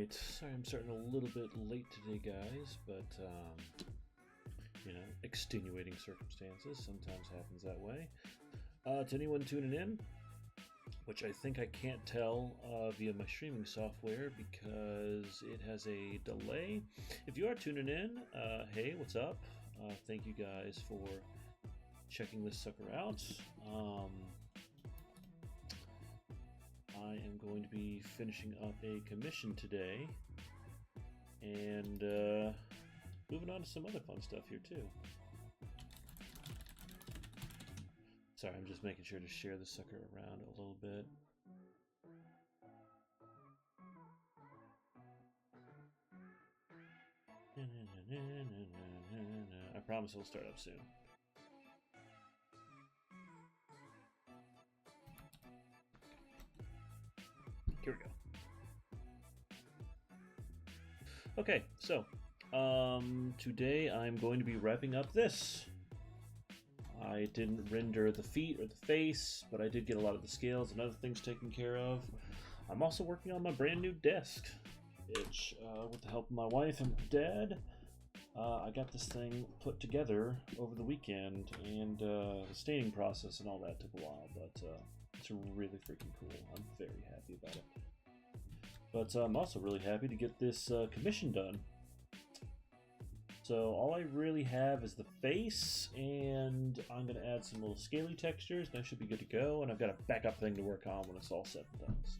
Alright, sorry I'm starting a little bit late today, guys, but, you know, extenuating circumstances sometimes happens that way. To anyone tuning in, which I think I can't tell via my streaming software because it has a delay. If you are tuning in, hey, what's up? Thank you guys for checking this sucker out. I am going to be finishing up a commission today and moving on to some other fun stuff here too. Sorry, I'm just making sure to share the sucker around a little bit. I promise it'll start up soon. Here we go. Okay, so today I'm going to be wrapping up this. I didn't render the feet or the face, but I did get a lot of the scales and other things taken care of. I'm also working on my brand new desk, which, with the help of my wife and my dad, I got this thing put together over the weekend, and the staining process and all that took a while, but it's really freaking cool. I'm very happy about it. But I'm also really happy to get this commission done. So all I really have is the face, and I'm going to add some little scaly textures, and I should be good to go. And I've got a backup thing to work on when it's all said and done. So.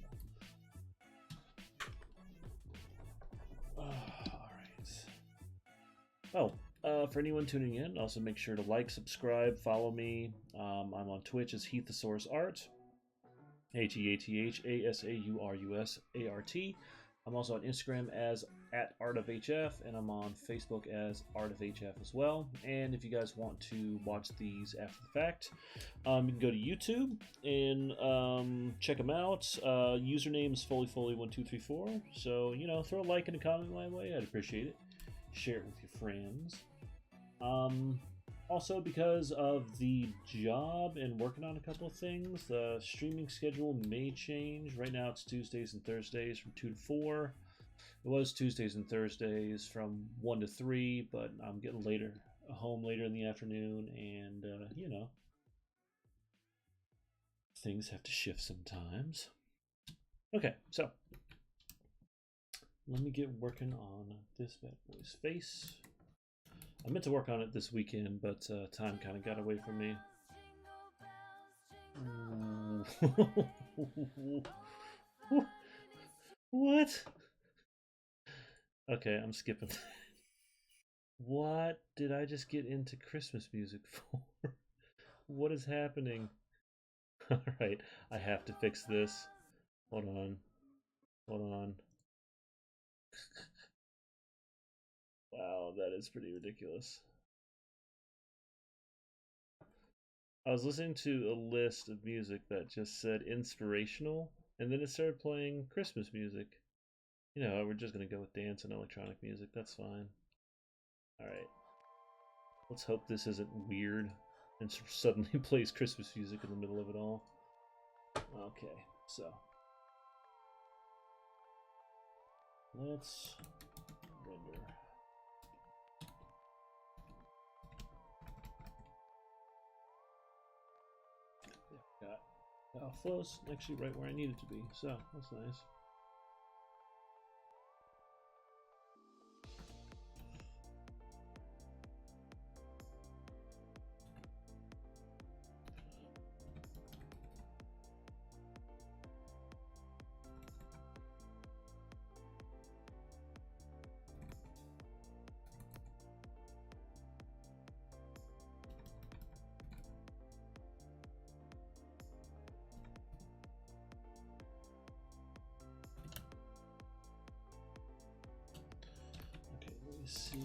All right. For anyone tuning in, also make sure to like, subscribe, follow me. I'm on Twitch as Heathosaurus Art. HEATHASAURUSART. I'm also on Instagram as @ArtofHF, and I'm on Facebook as ArtofHF as well. And if you guys want to watch these after the fact, you can go to YouTube and check them out. Username is FoleyFoley1234. So, you know, throw a like and a comment my way. I'd appreciate it. Share it with your friends. Also, because of the job and working on a couple of things, the streaming schedule may change. Right now it's Tuesdays and Thursdays from 2 to 4. It was Tuesdays and Thursdays from 1 to 3, but I'm getting home later in the afternoon, and, you know, things have to shift sometimes. Okay, so let me get working on this bad boy's face. I meant to work on it this weekend, but time kind of got away from me. What? Okay, I'm skipping. What did I just get into Christmas music for? What is happening? Alright, I have to fix this. Hold on. Hold on. Wow, that is pretty ridiculous. I was listening to a list of music that just said inspirational, and then it started playing Christmas music. You know, we're just gonna go with dance and electronic music, that's fine. Alright. Let's hope this isn't weird and suddenly plays Christmas music in the middle of it all. Okay, so. Let's render. Got flows actually right where I need it to be, so that's nice. Let's see.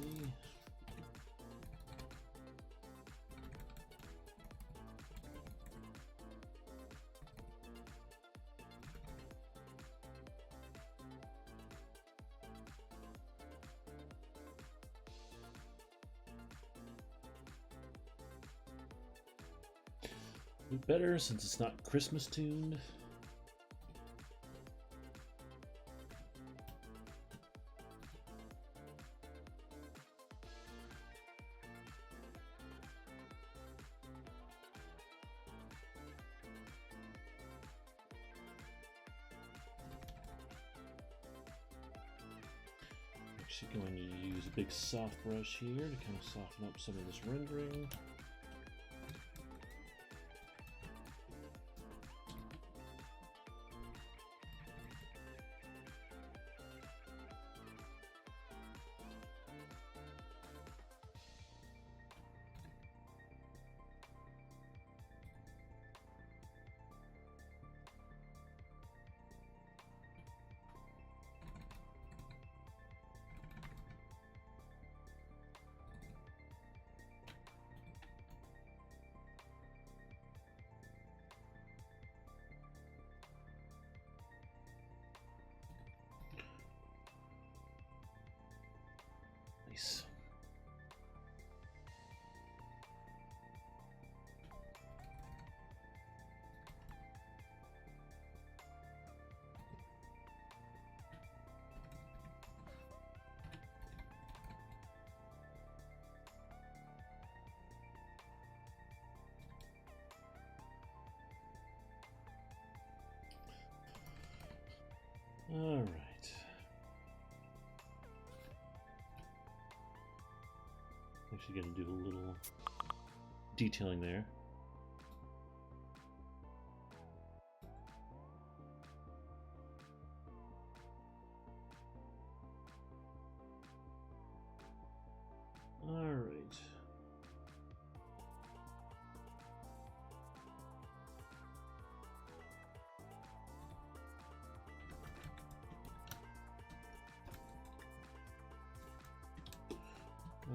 Better since it's not Christmas tuned. Actually going to use a big soft brush here to kind of soften up some of this rendering. Nice. All right. Actually going to do a little detailing there. All right.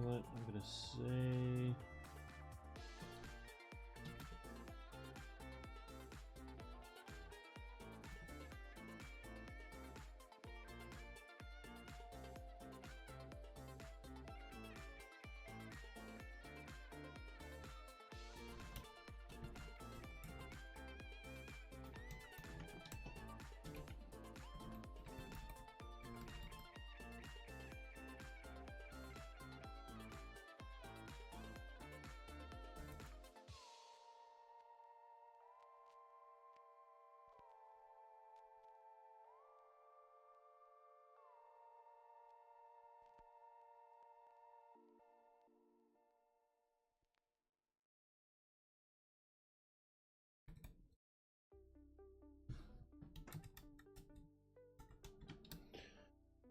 What I'm gonna say.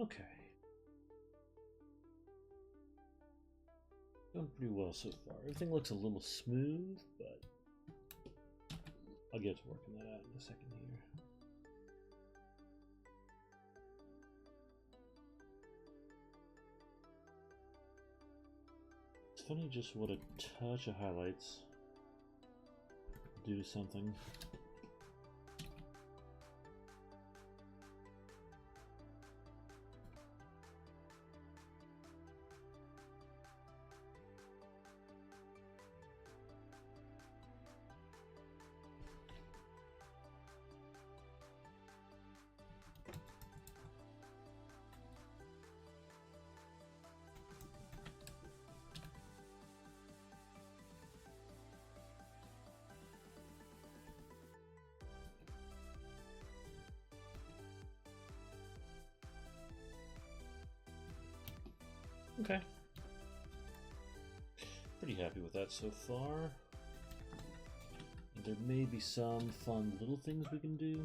Okay. Going pretty well so far. Everything looks a little smooth, but I'll get to working that out in a second here. It's funny just what a touch of highlights do to something. Okay. Pretty happy with that so far. There may be some fun little things we can do.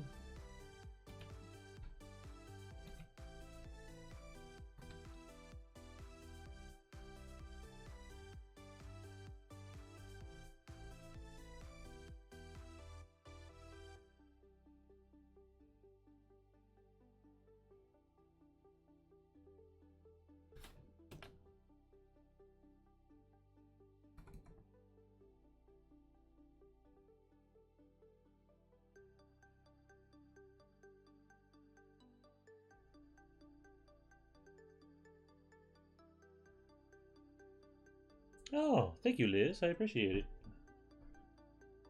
Oh, thank you, Liz. I appreciate it.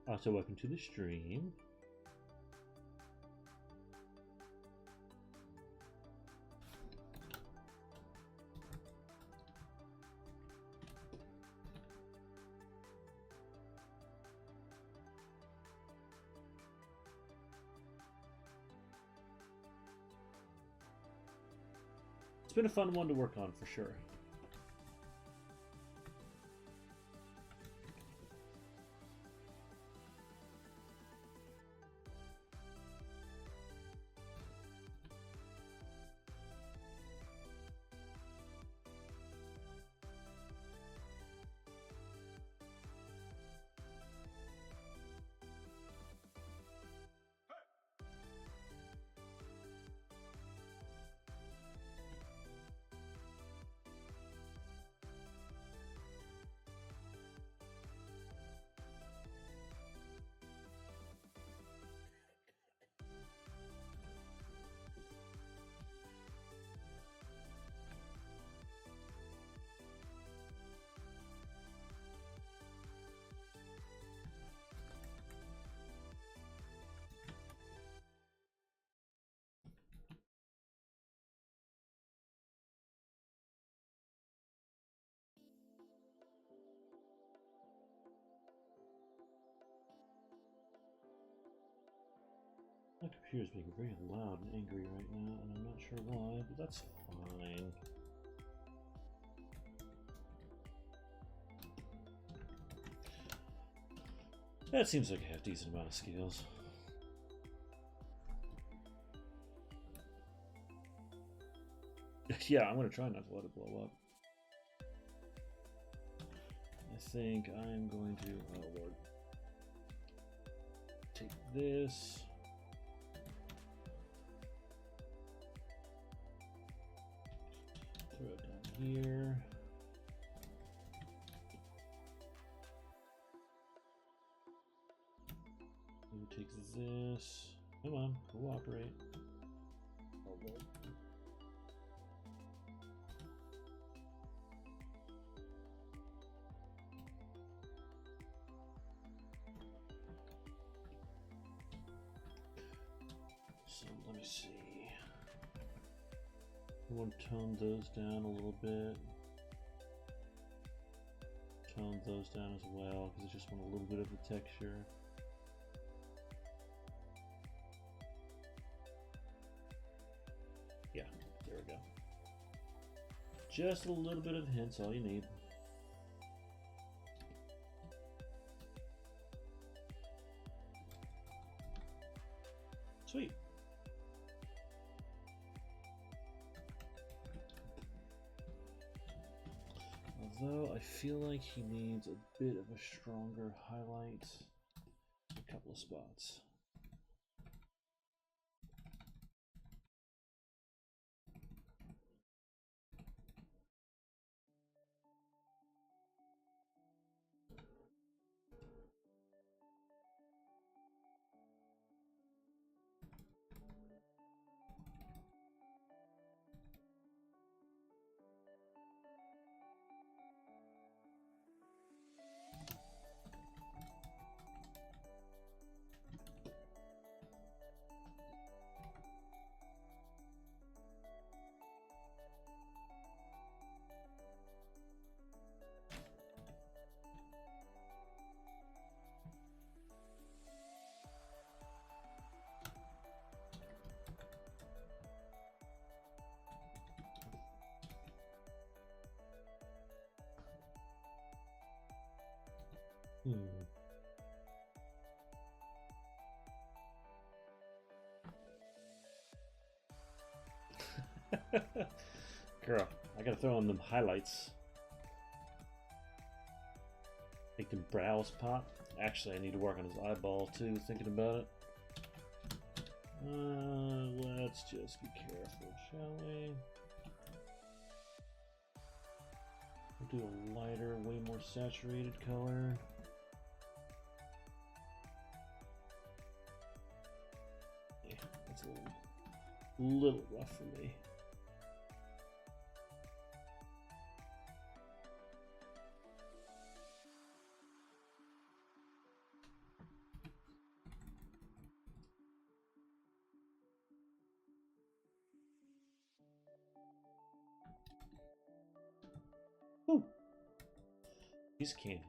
Also, welcome to the stream. It's been a fun one to work on for sure. My computer's being very loud and angry right now, and I'm not sure why, but that's fine. That seems like a decent amount of scales. Yeah, I'm gonna try not to let it blow up. I think I'm going to, oh lord, take this. Throw it down here. Maybe take this. Come on, cooperate. Oh lord. So let me see. I want to tone those down a little bit. Tone those down as well because I just want a little bit of the texture. Yeah, there we go. Just a little bit of hints, all you need. Sweet. Although I feel like he needs a bit of a stronger highlight in a couple of spots. Girl, I gotta throw in them highlights. Make them brows pop. Actually, I need to work on his eyeball too, thinking about it. Let's just be careful, shall we? We'll do a lighter, way more saturated color. Yeah, that's a little rough for me. Ooh. He's candy.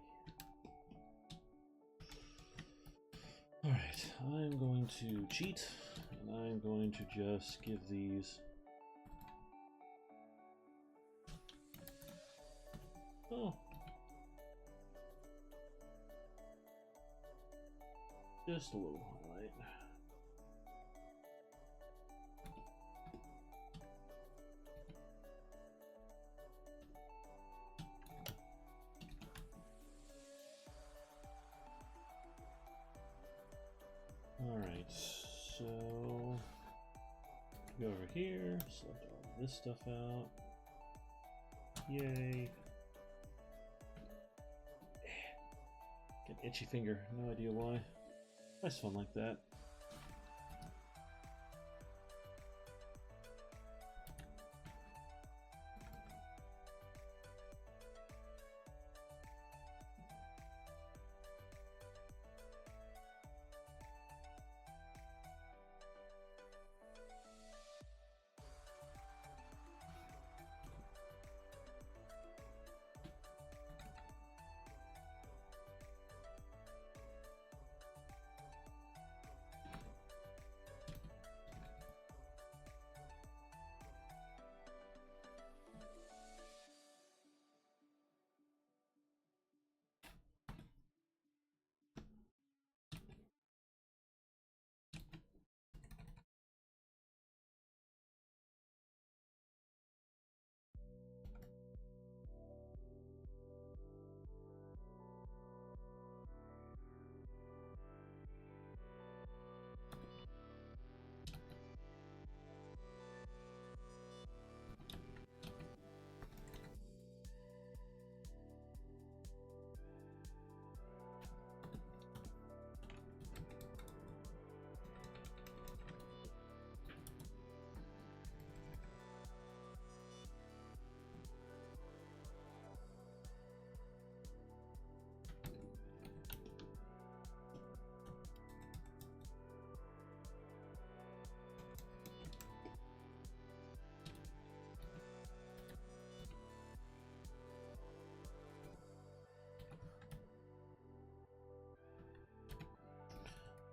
Alright, I'm going to cheat, and I'm going to just give these Oh. Just a little highlight. Alright, so go over here, select all this stuff out. Yay. Get an itchy finger, no idea why. Nice fun like that.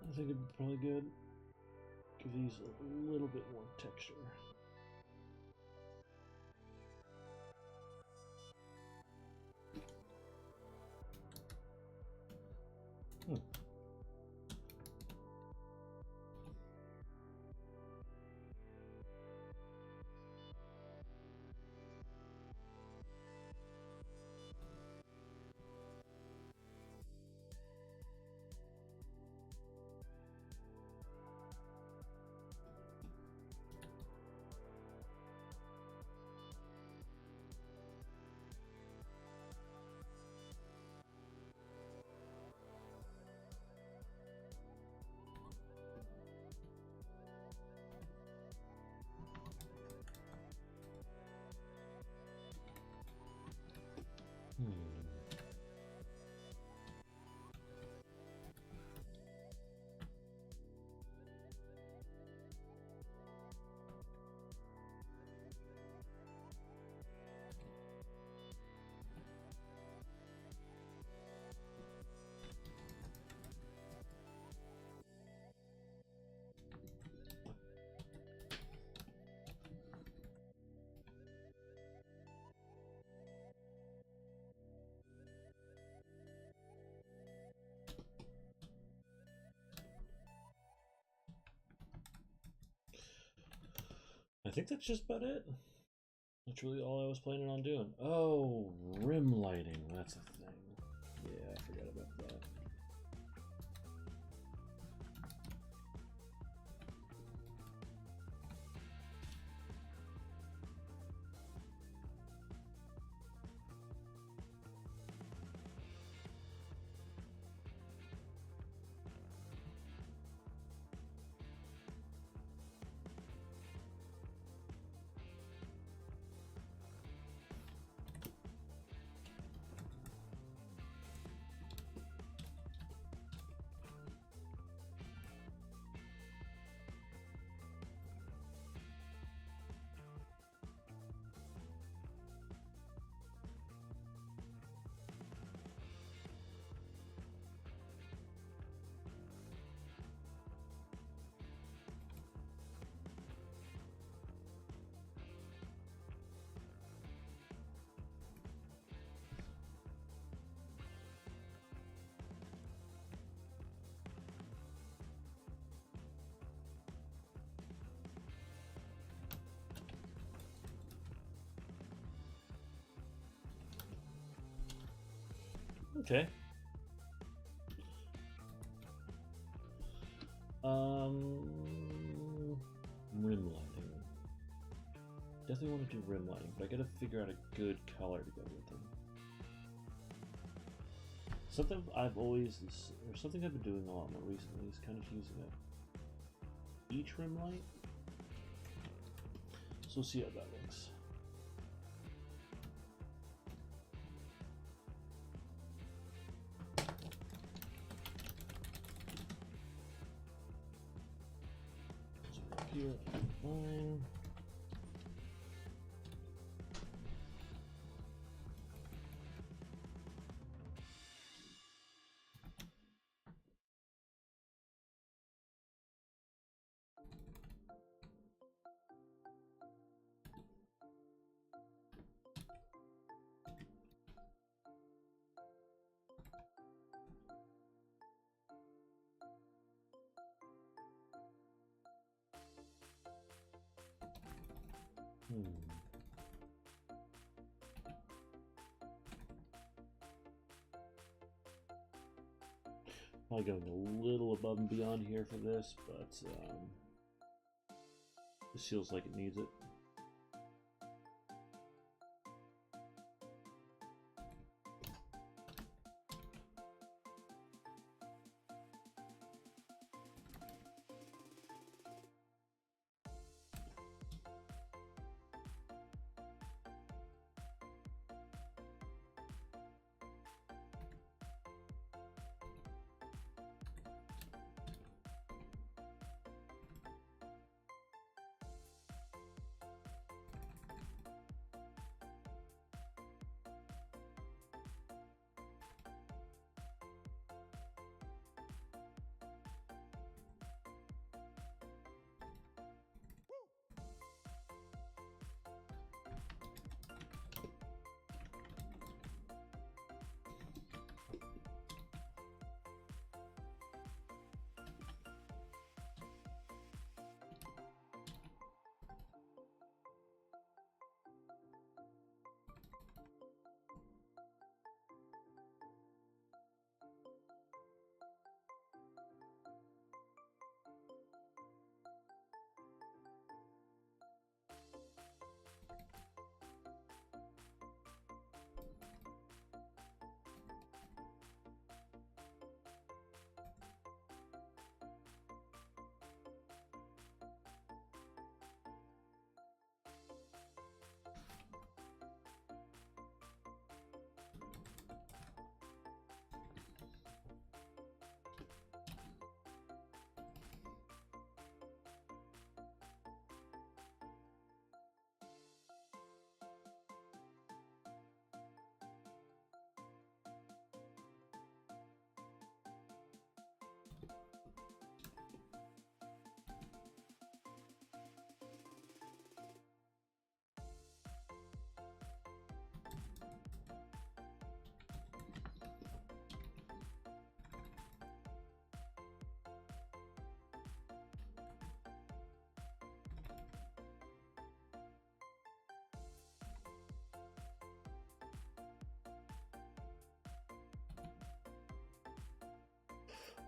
I think it'd be probably good. Give these a little bit more texture. I think that's just about it. That's really all I was planning on doing. Oh, rim lighting. That's a thing. Yeah, I forgot about that. Okay. Rim lighting. Definitely want to do rim lighting, but I gotta figure out a good color to go with them. Something something I've been doing a lot more recently is kind of using each rim light. So we'll see how that looks. So up here, line. Probably going a little above and beyond here for this, but this feels like it needs it.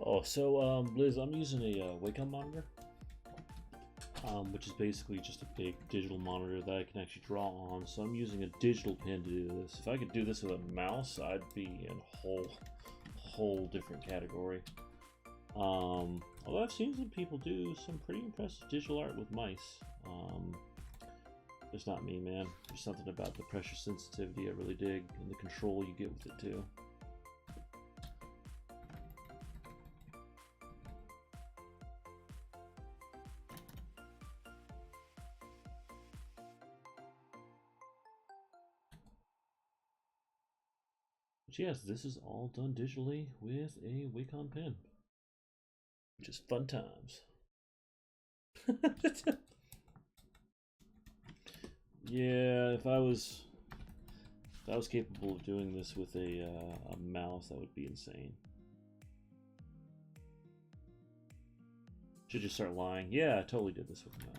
Oh, so Liz, I'm using a Wacom monitor, which is basically just a big digital monitor that I can actually draw on. So I'm using a digital pen to do this. If I could do this with a mouse, I'd be in a whole different category. Although I've seen some people do some pretty impressive digital art with mice. It's not me, man. There's something about the pressure sensitivity I really dig, and the control you get with it too. But yes, this is all done digitally with a Wacom pen, which is fun times. Yeah, if I was capable of doing this with a mouse, that would be insane. Should just start lying. Yeah, I totally did this with a mouse.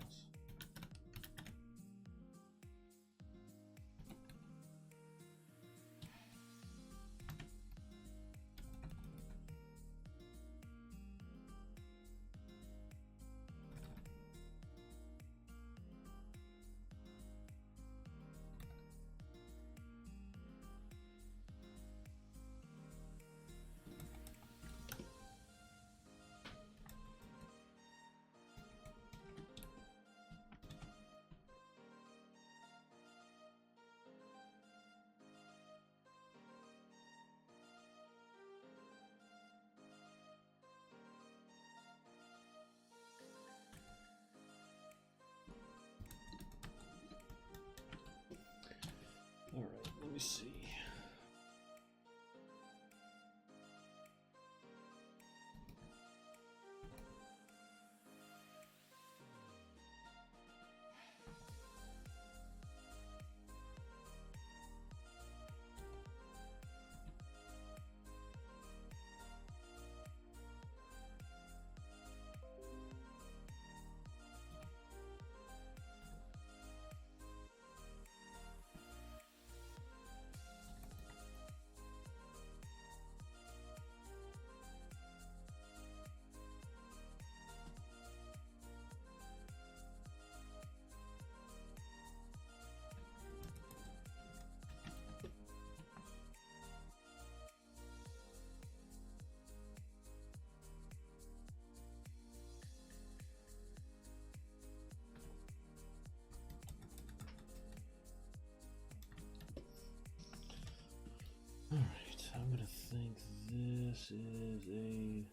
think this is a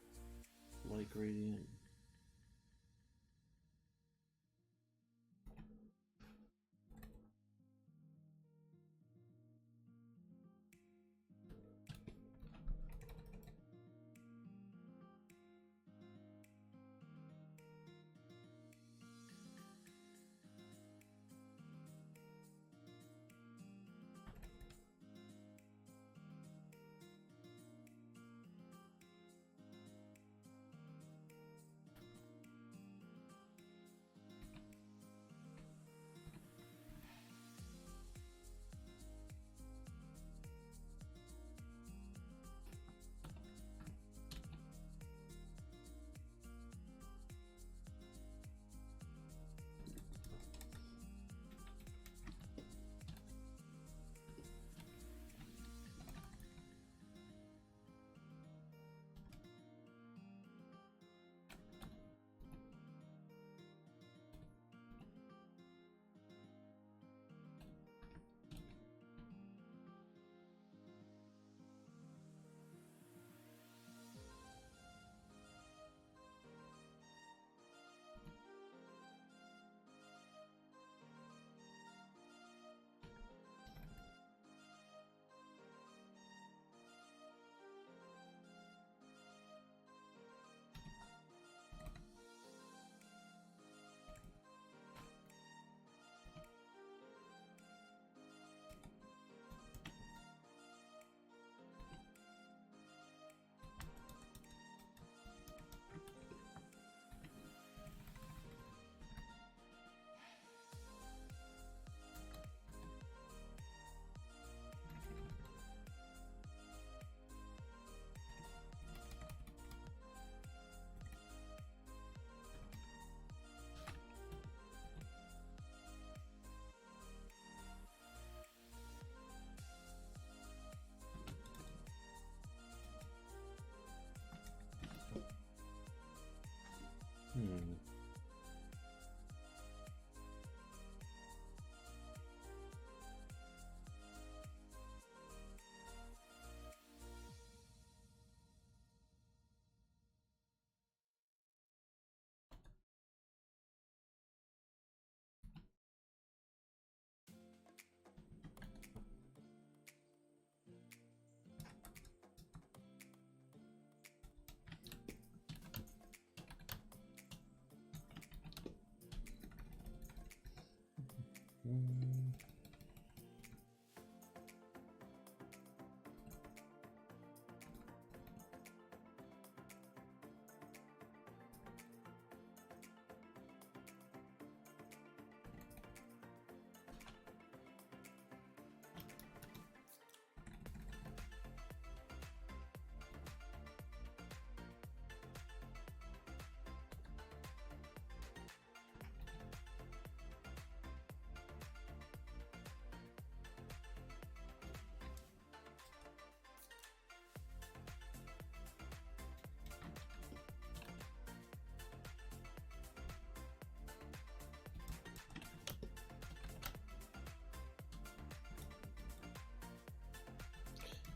light gradient. Hmm.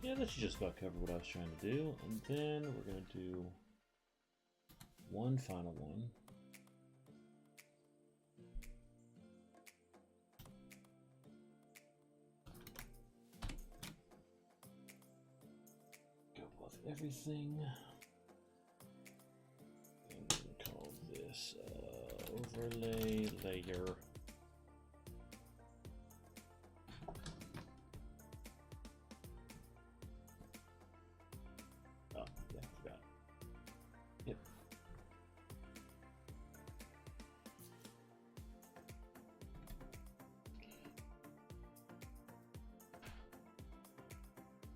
Yeah, that should just about cover what I was trying to do. And then we're going to do one final one. Go above everything. I'm going to call this overlay layer.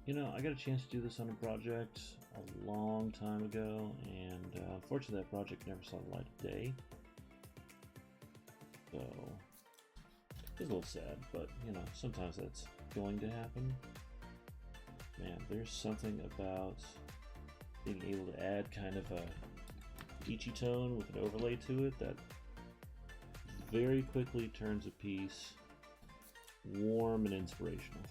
You know, I got a chance to do this on a project a long time ago, and unfortunately that project never saw the light of day. So, it's a little sad, but, you know, sometimes that's going to happen. Man, there's something about being able to add kind of a peachy tone with an overlay to it that very quickly turns a piece warm and inspirational.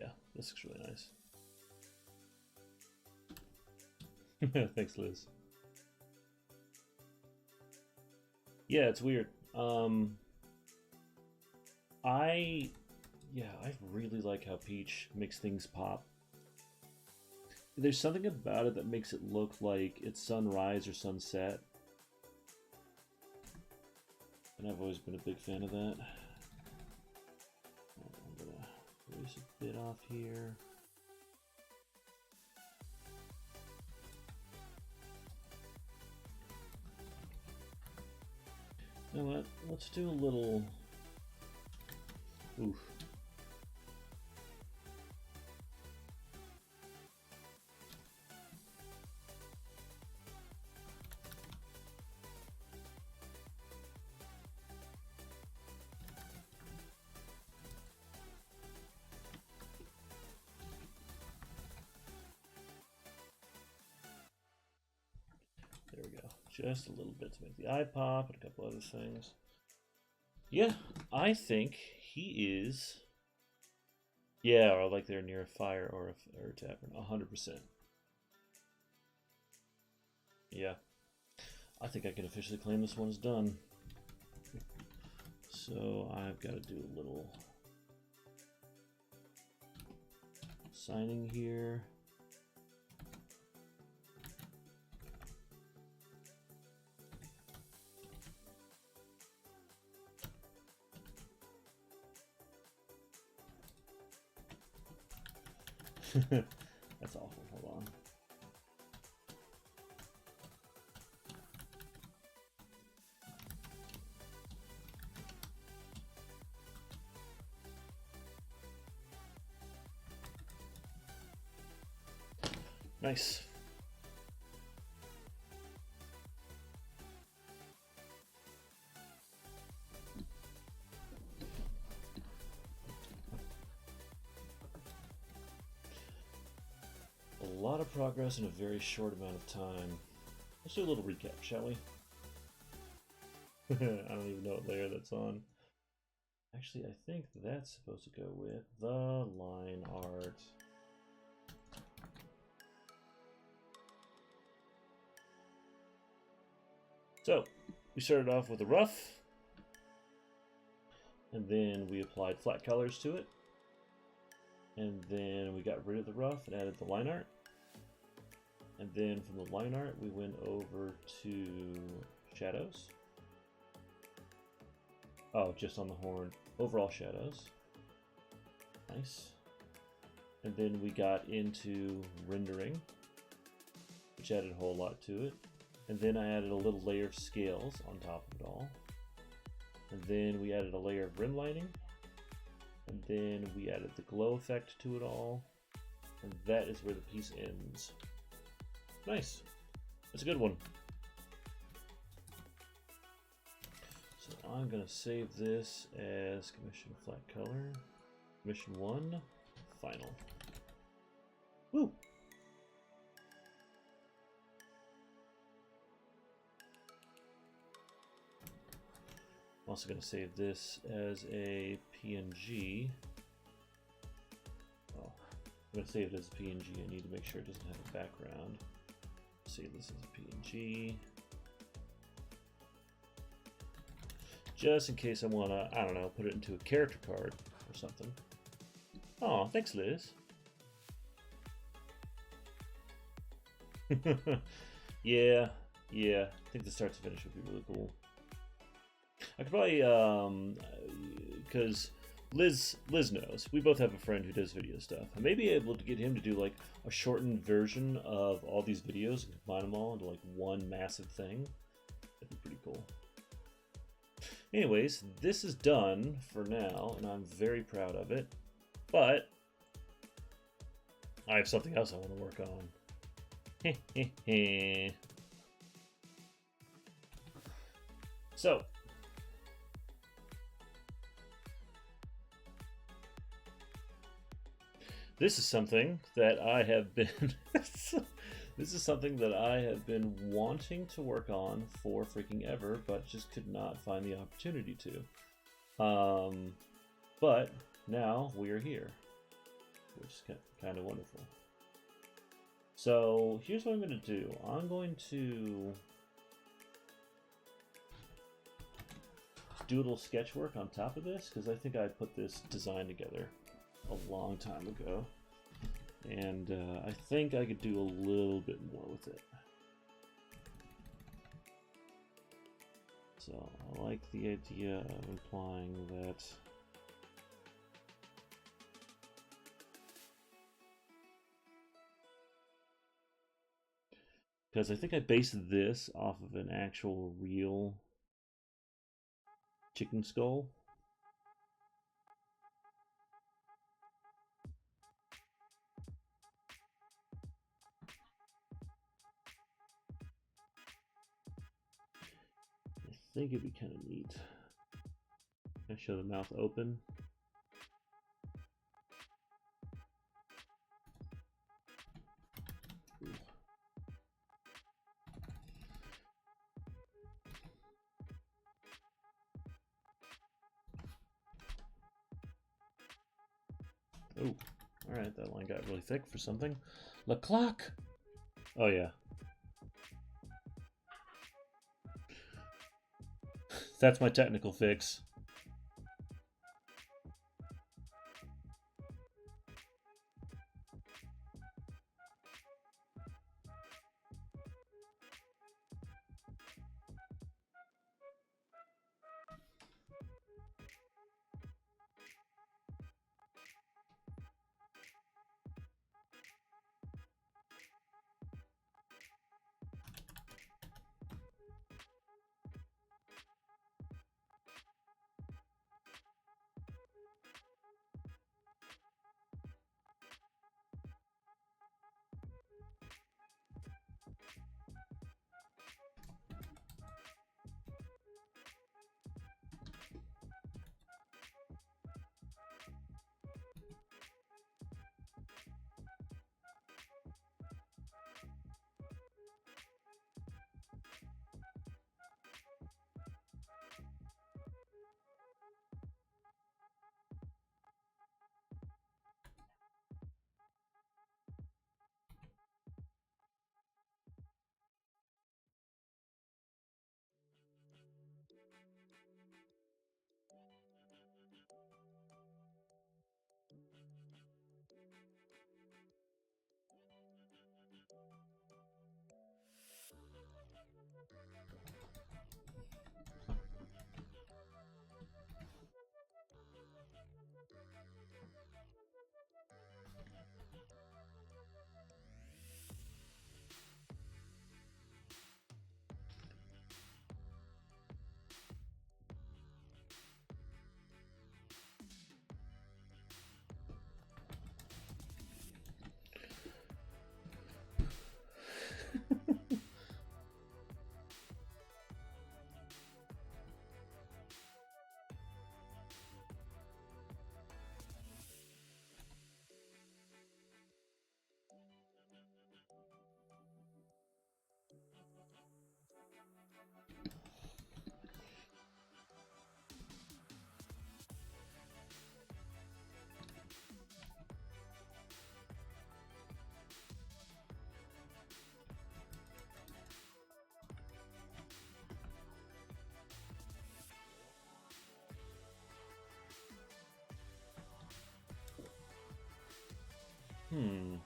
Yeah, this looks really nice. Thanks, Liz. Yeah, it's weird. I really like how Peach makes things pop. There's something about it that makes it look like it's sunrise or sunset. And I've always been a big fan of that. I'm gonna erase a bit off here. You know what? Let's do a little... Oof. There we go. Just a little bit to make the eye pop and a couple other things. Yeah, I think he is... Yeah, or like they're near a fire or a tavern. 100%. Yeah. I think I can officially claim this one's done. So I've got to do a little signing here. That's awful. Hold on. Nice. A lot of progress in a very short amount of time. Let's do a little recap, shall we? I don't even know what layer that's on. Actually, I think that's supposed to go with the line art. So, we started off with a rough, and then we applied flat colors to it, and then we got rid of the rough and added the line art. And then from the line art, we went over to shadows. Oh, just on the horn. Overall shadows. Nice. And then we got into rendering, which added a whole lot to it. And then I added a little layer of scales on top of it all. And then we added a layer of rim lighting. And then we added the glow effect to it all. And that is where the piece ends. Nice. That's a good one. So I'm going to save this as commission flat color. Commission 1, final. Woo! I'm also going to save this as a PNG. Oh, I'm going to save it as a PNG. I need to make sure it doesn't have a background. Save this as a PNG. Just in case I want to, I don't know, put it into a character card or something. Oh, thanks, Liz. Yeah. I think the start to finish would be really cool. I could probably, because Liz knows. We both have a friend who does video stuff. I may be able to get him to do like a shortened version of all these videos and combine them all into like one massive thing. That'd be pretty cool. Anyways, this is done for now, and I'm very proud of it. But I have something else I want to work on. So, this is something that I have been this is something that I have been wanting to work on for freaking ever, but just could not find the opportunity to. But now we are here. which is kind of wonderful. So here's what I'm going to do. I'm going to do a little sketch work on top of this, because I think I put this design together a long time ago. And I think I could do a little bit more with it. So I like the idea of implying that because I think I based this off of an actual real chicken skull. I think it'd be kind of neat. I show the mouth open. Oh, alright, that line got really thick for something. Le clock! Oh, yeah. That's my technical fix. Hmm.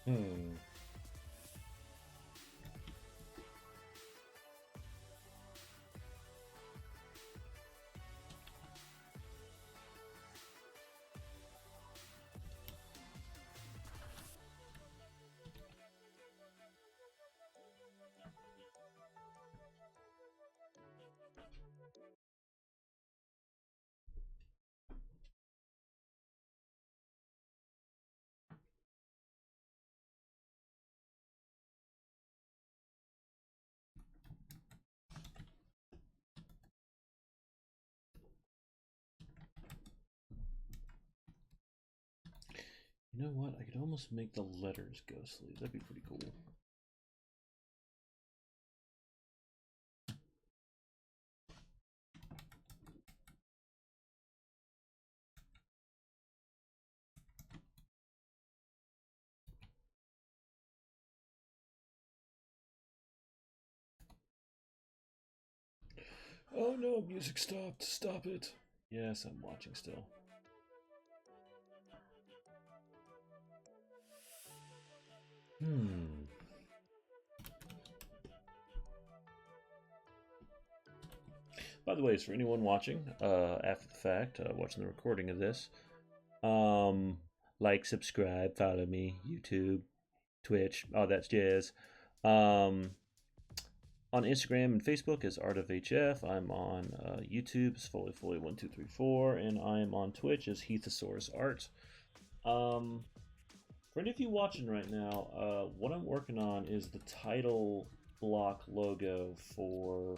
Hmm. You know what? I could almost make the letters ghostly. That'd be pretty cool. Oh no, music stopped. Stop it. Yes, I'm watching still. Hmm. By the way, for anyone watching after the fact, watching the recording of this, um, like, subscribe, follow me, YouTube, Twitch, all that jazz. On Instagram and Facebook as Art of HF. I'm on YouTube as Foley1234, and I am on Twitch as Heathosaurus Art. For any of you watching right now, what I'm working on is the title block logo for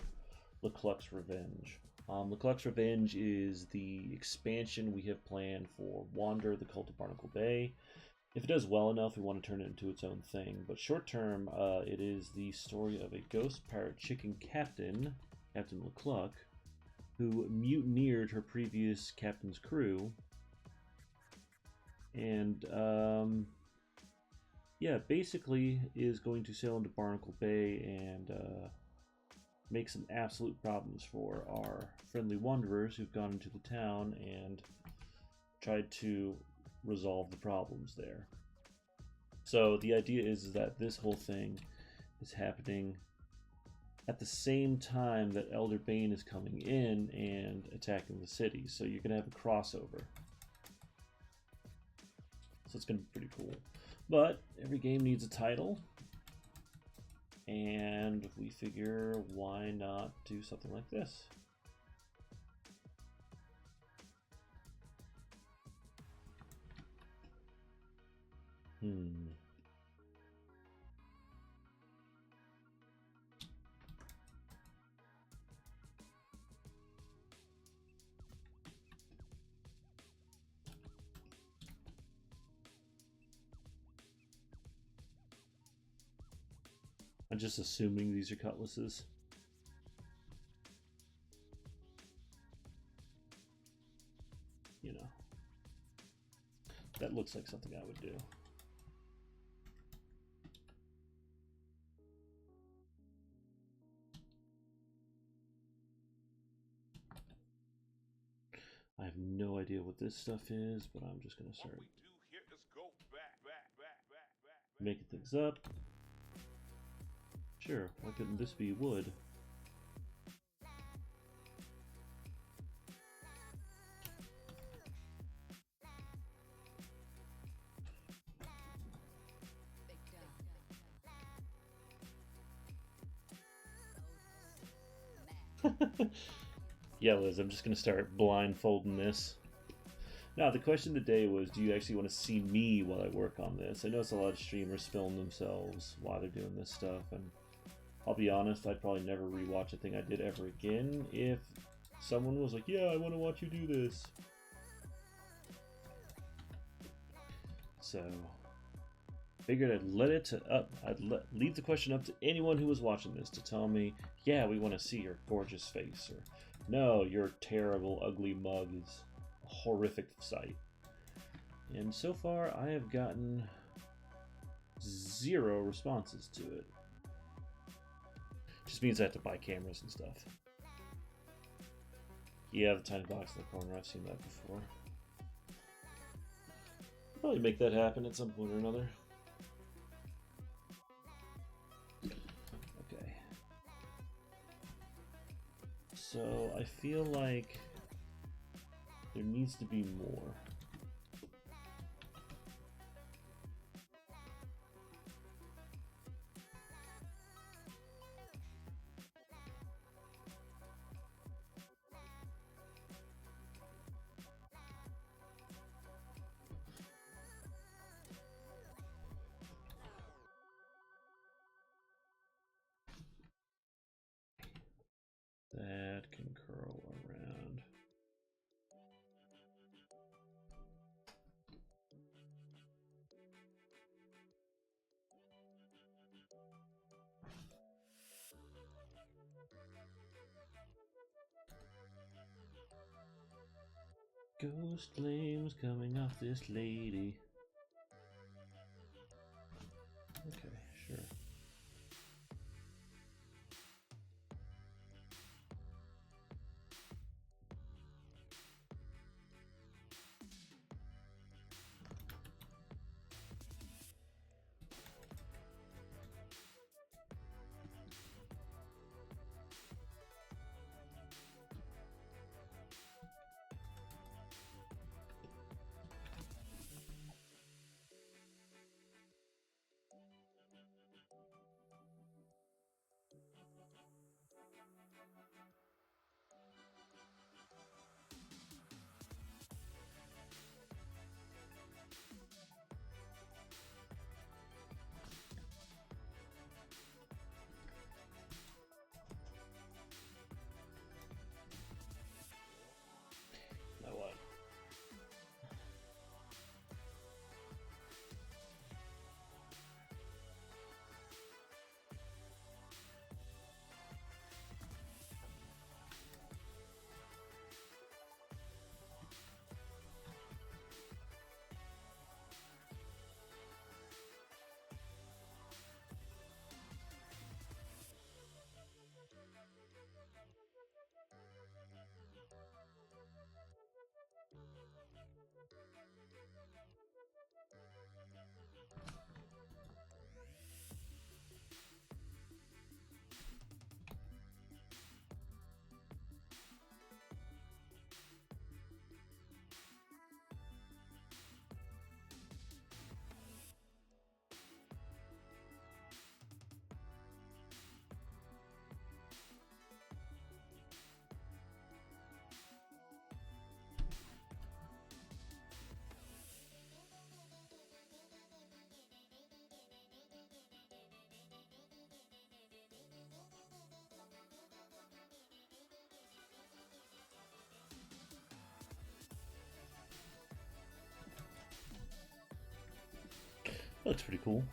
Lecluck's Revenge. Lecluck's Revenge is the expansion we have planned for Wander, the Cult of Barnacle Bay. If it does well enough, we want to turn it into its own thing. But short term, it is the story of a ghost pirate chicken captain, Captain Lecluck, who mutineered her previous captain's crew. And, yeah, basically is going to sail into Barnacle Bay and make some absolute problems for our friendly wanderers who've gone into the town and tried to resolve the problems there. So the idea is that this whole thing is happening at the same time that Elder Bane is coming in and attacking the city. So you're going to have a crossover. So it's going to be pretty cool. But every game needs a title. And we figure, why not do something like this? I'm just assuming these are cutlasses. You know, that looks like something I would do. I have no idea what this stuff is, but I'm just going to start making things up. Sure, why couldn't this be wood? Yeah, Liz, I'm just going to start blindfolding this. Now, the question of the day was, do you actually want to see me while I work on this? I notice a lot of streamers film themselves while they're doing this stuff, and I'll be honest, I'd probably never rewatch a thing I did ever again if someone was like, yeah, I want to watch you do this. So, figured I'd leave the question up to anyone who was watching this to tell me, yeah, we want to see your gorgeous face, or no, your terrible, ugly mug is a horrific sight. And so far, I have gotten 0 responses to it. Just means I have to buy cameras and stuff. Yeah, the tiny box in the corner, I've seen that before. I'll probably make that happen at some point or another. So I feel like there needs to be more. That can curl around. Ghost flames coming off this lady. Okay, sure. Now what? Looks pretty cool.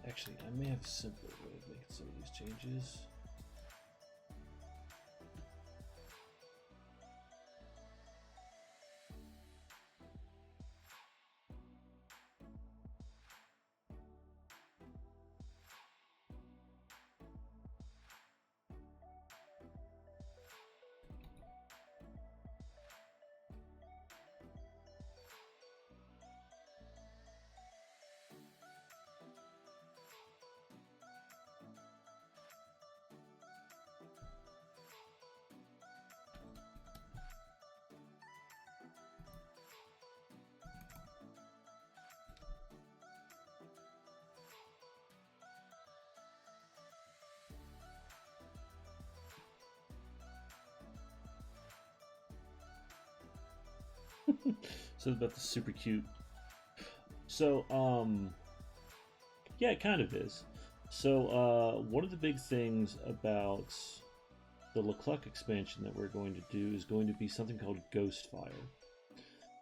Actually, I may have a simpler way of making some of these changes. So about the super cute. So yeah, it kind of is. So one of the big things about the Leclerc expansion that we're going to do is going to be something called Ghostfire.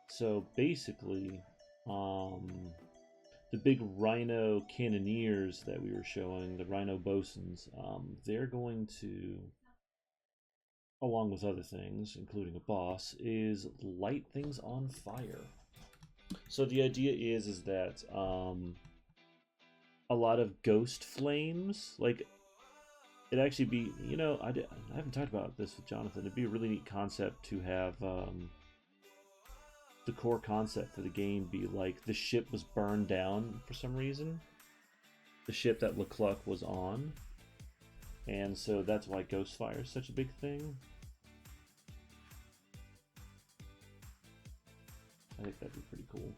So basically, the big Rhino Cannoneers that we were showing, the Rhino Bosuns, they're going to, along with other things, including a boss, is light things on fire. So the idea is that a lot of ghost flames, like it'd actually be, you know, I haven't talked about this with Jonathan. It'd be a really neat concept to have the core concept for the game be like the ship was burned down for some reason, the ship that Leclerc was on, and so that's why Ghostfire is such a big thing. I think that'd be pretty cool.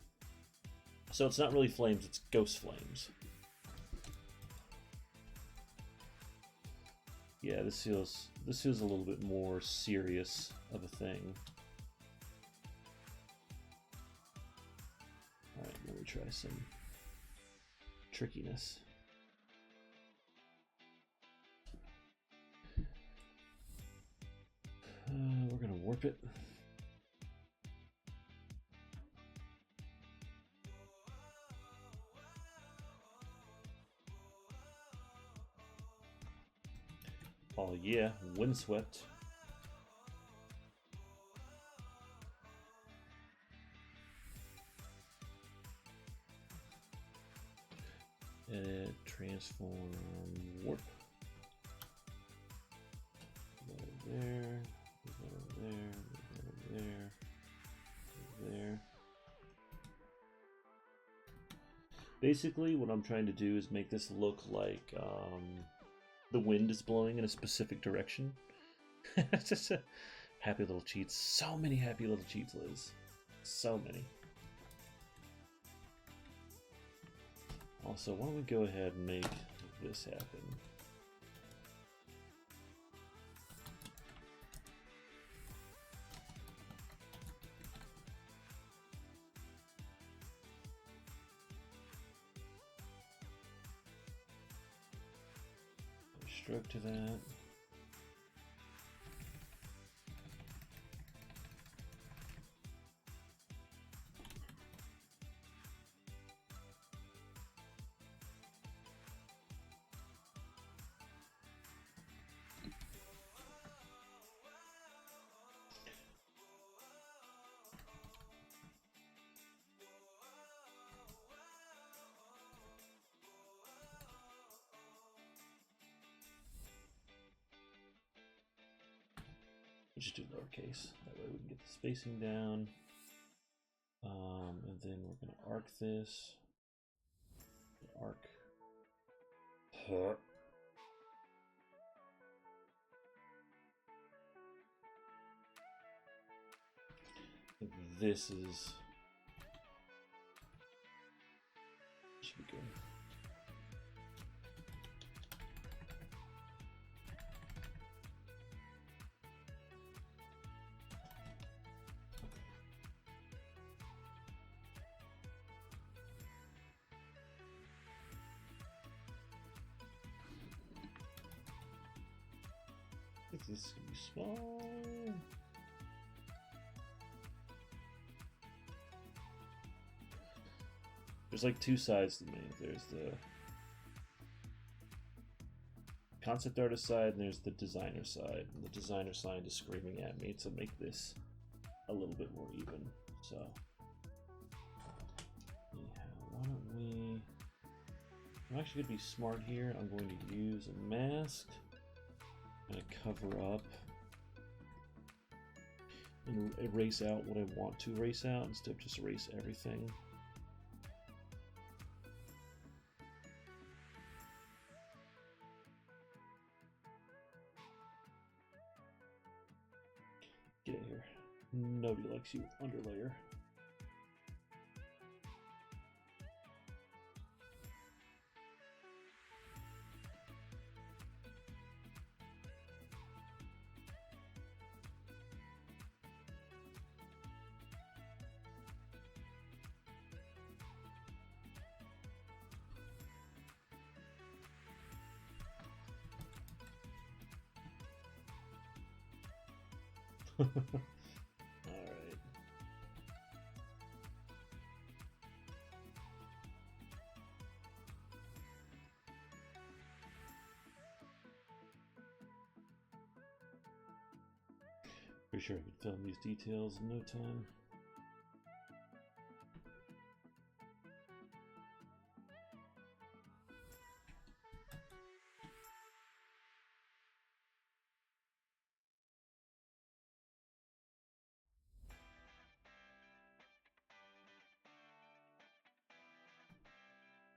So it's not really flames, it's ghost flames. Yeah, this feels a little bit more serious of a thing. Alright, let me try some trickiness. We're gonna warp it. Oh yeah, windswept. Edit, transform, warp. Go there, go there, go there, go there. Basically, what I'm trying to do is make this look like the wind is blowing in a specific direction. It's just a happy little cheats. So many happy little cheats, Liz. So many. Also, why don't we go ahead and make this happen? Stroke to that. Just do lowercase. That way we can get the spacing down. And then we're going to arc this. Arc. This is should be good. I think this is gonna be small. There's like two sides to me. There's the concept artist side and there's the designer side. And the designer side is screaming at me to make this a little bit more even. So, anyhow, why don't we... I'm actually going to be smart here. I'm going to use a mask and cover up and erase out what I want to erase out instead of just erase everything. Get in here. Nobody likes you with underlayer. All right. Pretty sure I could film these details in no time.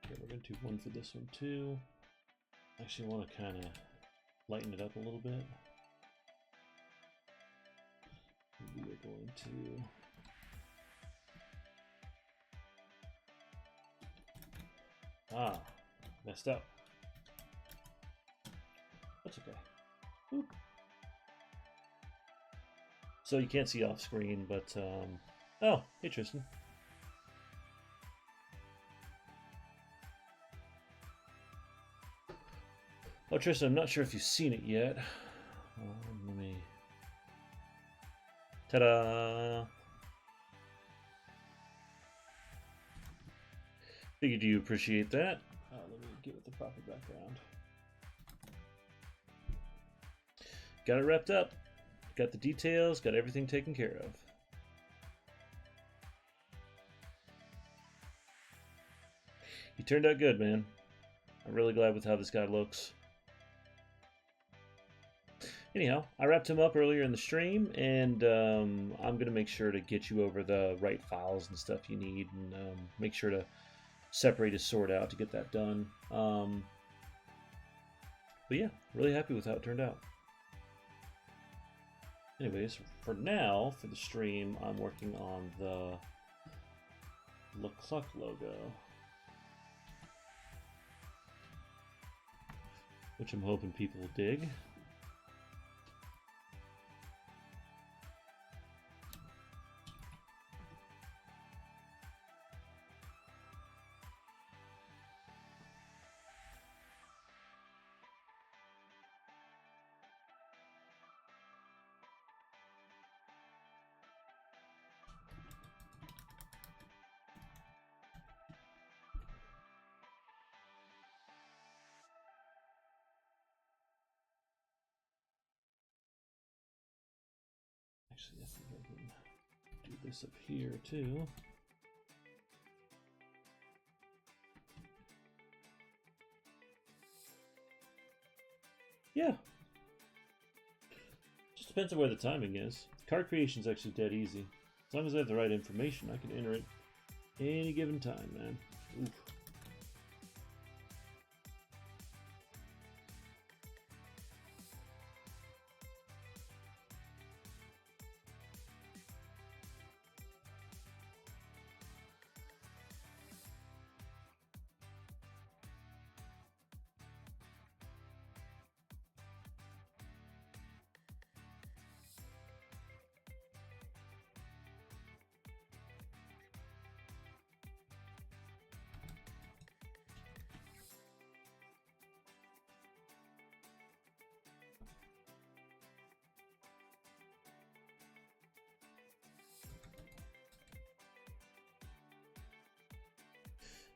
Okay, we're going to do one for this one too. Actually, I want to kind of lighten it up a little bit. We are going to messed up. That's okay. Oop. So you can't see off screen, but oh, hey Tristan. Oh Tristan, I'm not sure if you've seen it yet. Let me. Ta-da! Figured you appreciate that. Let me get with the proper background. Got it wrapped up. Got the details. Got everything taken care of. You turned out good, man. I'm really glad with how this guy looks. Anyhow, I wrapped him up earlier in the stream, and I'm going to make sure to get you over the right files and stuff you need, and make sure to separate his sword out to get that done. But yeah, really happy with how it turned out. Anyways, for now, for the stream, I'm working on the Lecluck logo, which I'm hoping people will dig. Actually, I think I can do this up here too. Yeah. Just depends on where the timing is. Card creation is actually dead easy. As long as I have the right information, I can enter it any given time, man. Oof.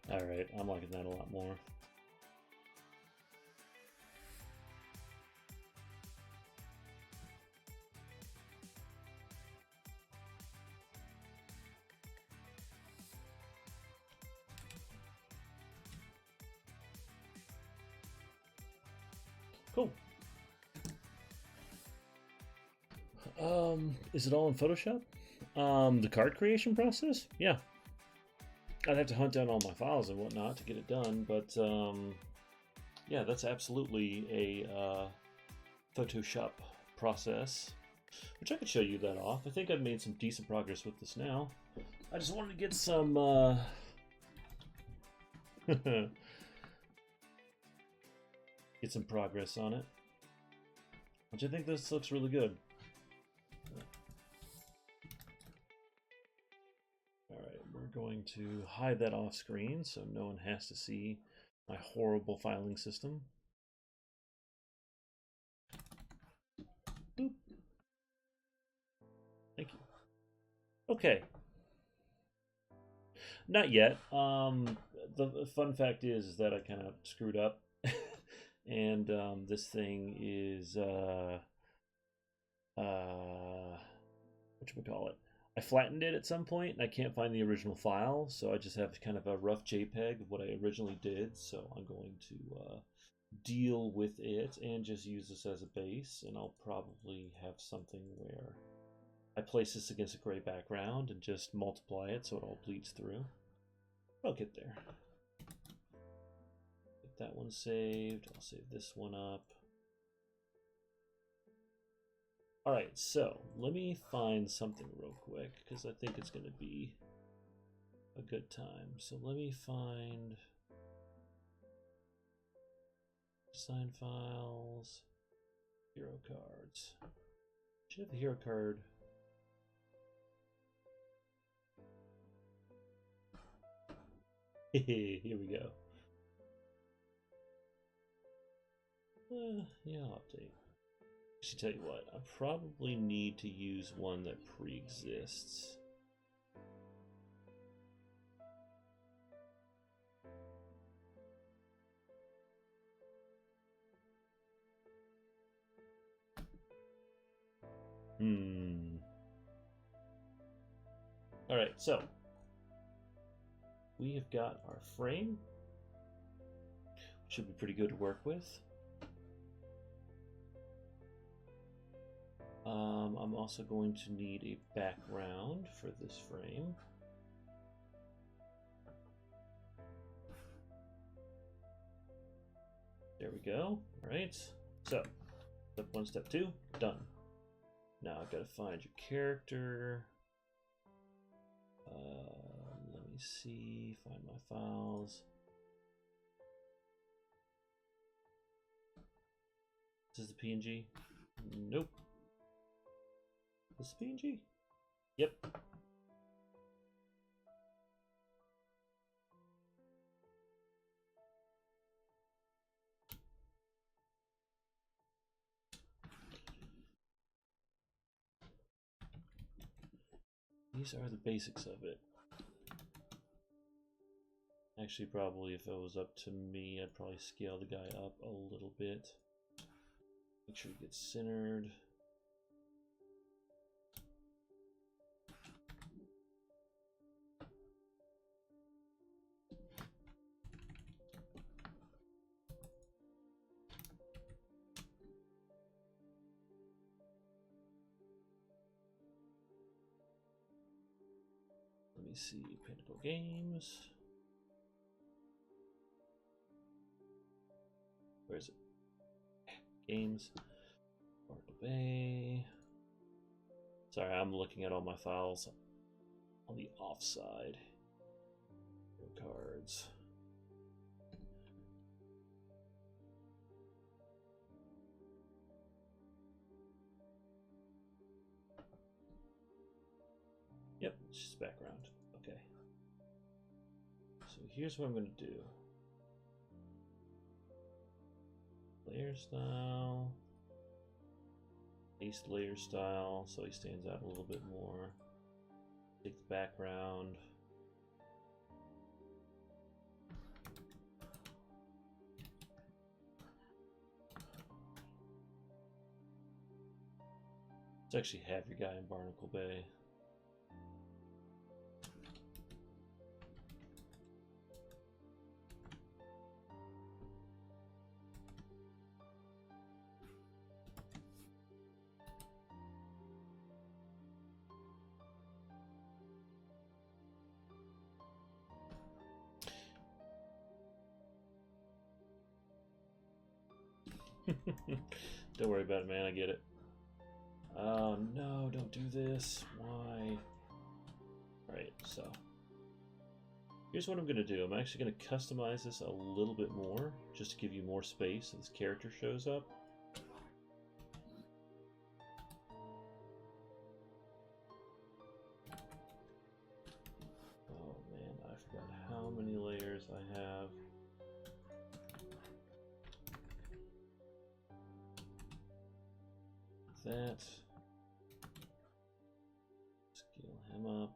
Alright, I'm liking that a lot more. Cool. Is it all in Photoshop? The card creation process? Yeah. I'd have to hunt down all my files and whatnot to get it done, but yeah, that's absolutely a Photoshop process, which I could show you that off. I think I've made some decent progress with this now. I just wanted to get some get some progress on it, which I think this looks really good. Alright, we're going to hide that off screen so no one has to see my horrible filing system. Boop. Thank you. Okay. Not yet. The fun fact is that I kind of screwed up. And this thing is whatchamacallit? I flattened it at some point and I can't find the original file, so I just have kind of a rough JPEG of what I originally did. So I'm going to deal with it and just use this as a base, and I'll probably have something where I place this against a gray background and just multiply it so it all bleeds through. I'll get there. Get that one saved. I'll save this one up. Alright, so let me find something real quick because I think it's going to be a good time. So let me find design files, hero cards. Should have a hero card. Here we go. Yeah, I'll update. Actually, tell you what, I probably need to use one that pre-exists. Alright, so we have got our frame. Should be pretty good to work with. I'm also going to need a background for this frame. There we go. All right. So, step 1, step 2, done. Now I've got to find your character. Let me see. Find my files. This is the PNG. Nope. This is PNG? Yep. These are the basics of it. Actually, probably if it was up to me, I'd probably scale the guy up a little bit. Make sure he gets centered. Let me see, Pinnacle Games. Where is it? Games. Oracle Bay. Sorry, I'm looking at all my files on the off side. Cards. Yep, it's just background. Okay. So here's what I'm going to do. Layer style. Paste layer style so he stands out a little bit more. Take the background. Let's actually have your guy in Barnacle Bay. Don't worry about it, man. I get it. Oh, no, don't do this. Why? Alright, so. Here's what I'm going to do. I'm actually going to customize this a little bit more, just to give you more space so this character shows up. Oh, man, I forgot how many layers I have. That. Scale him up.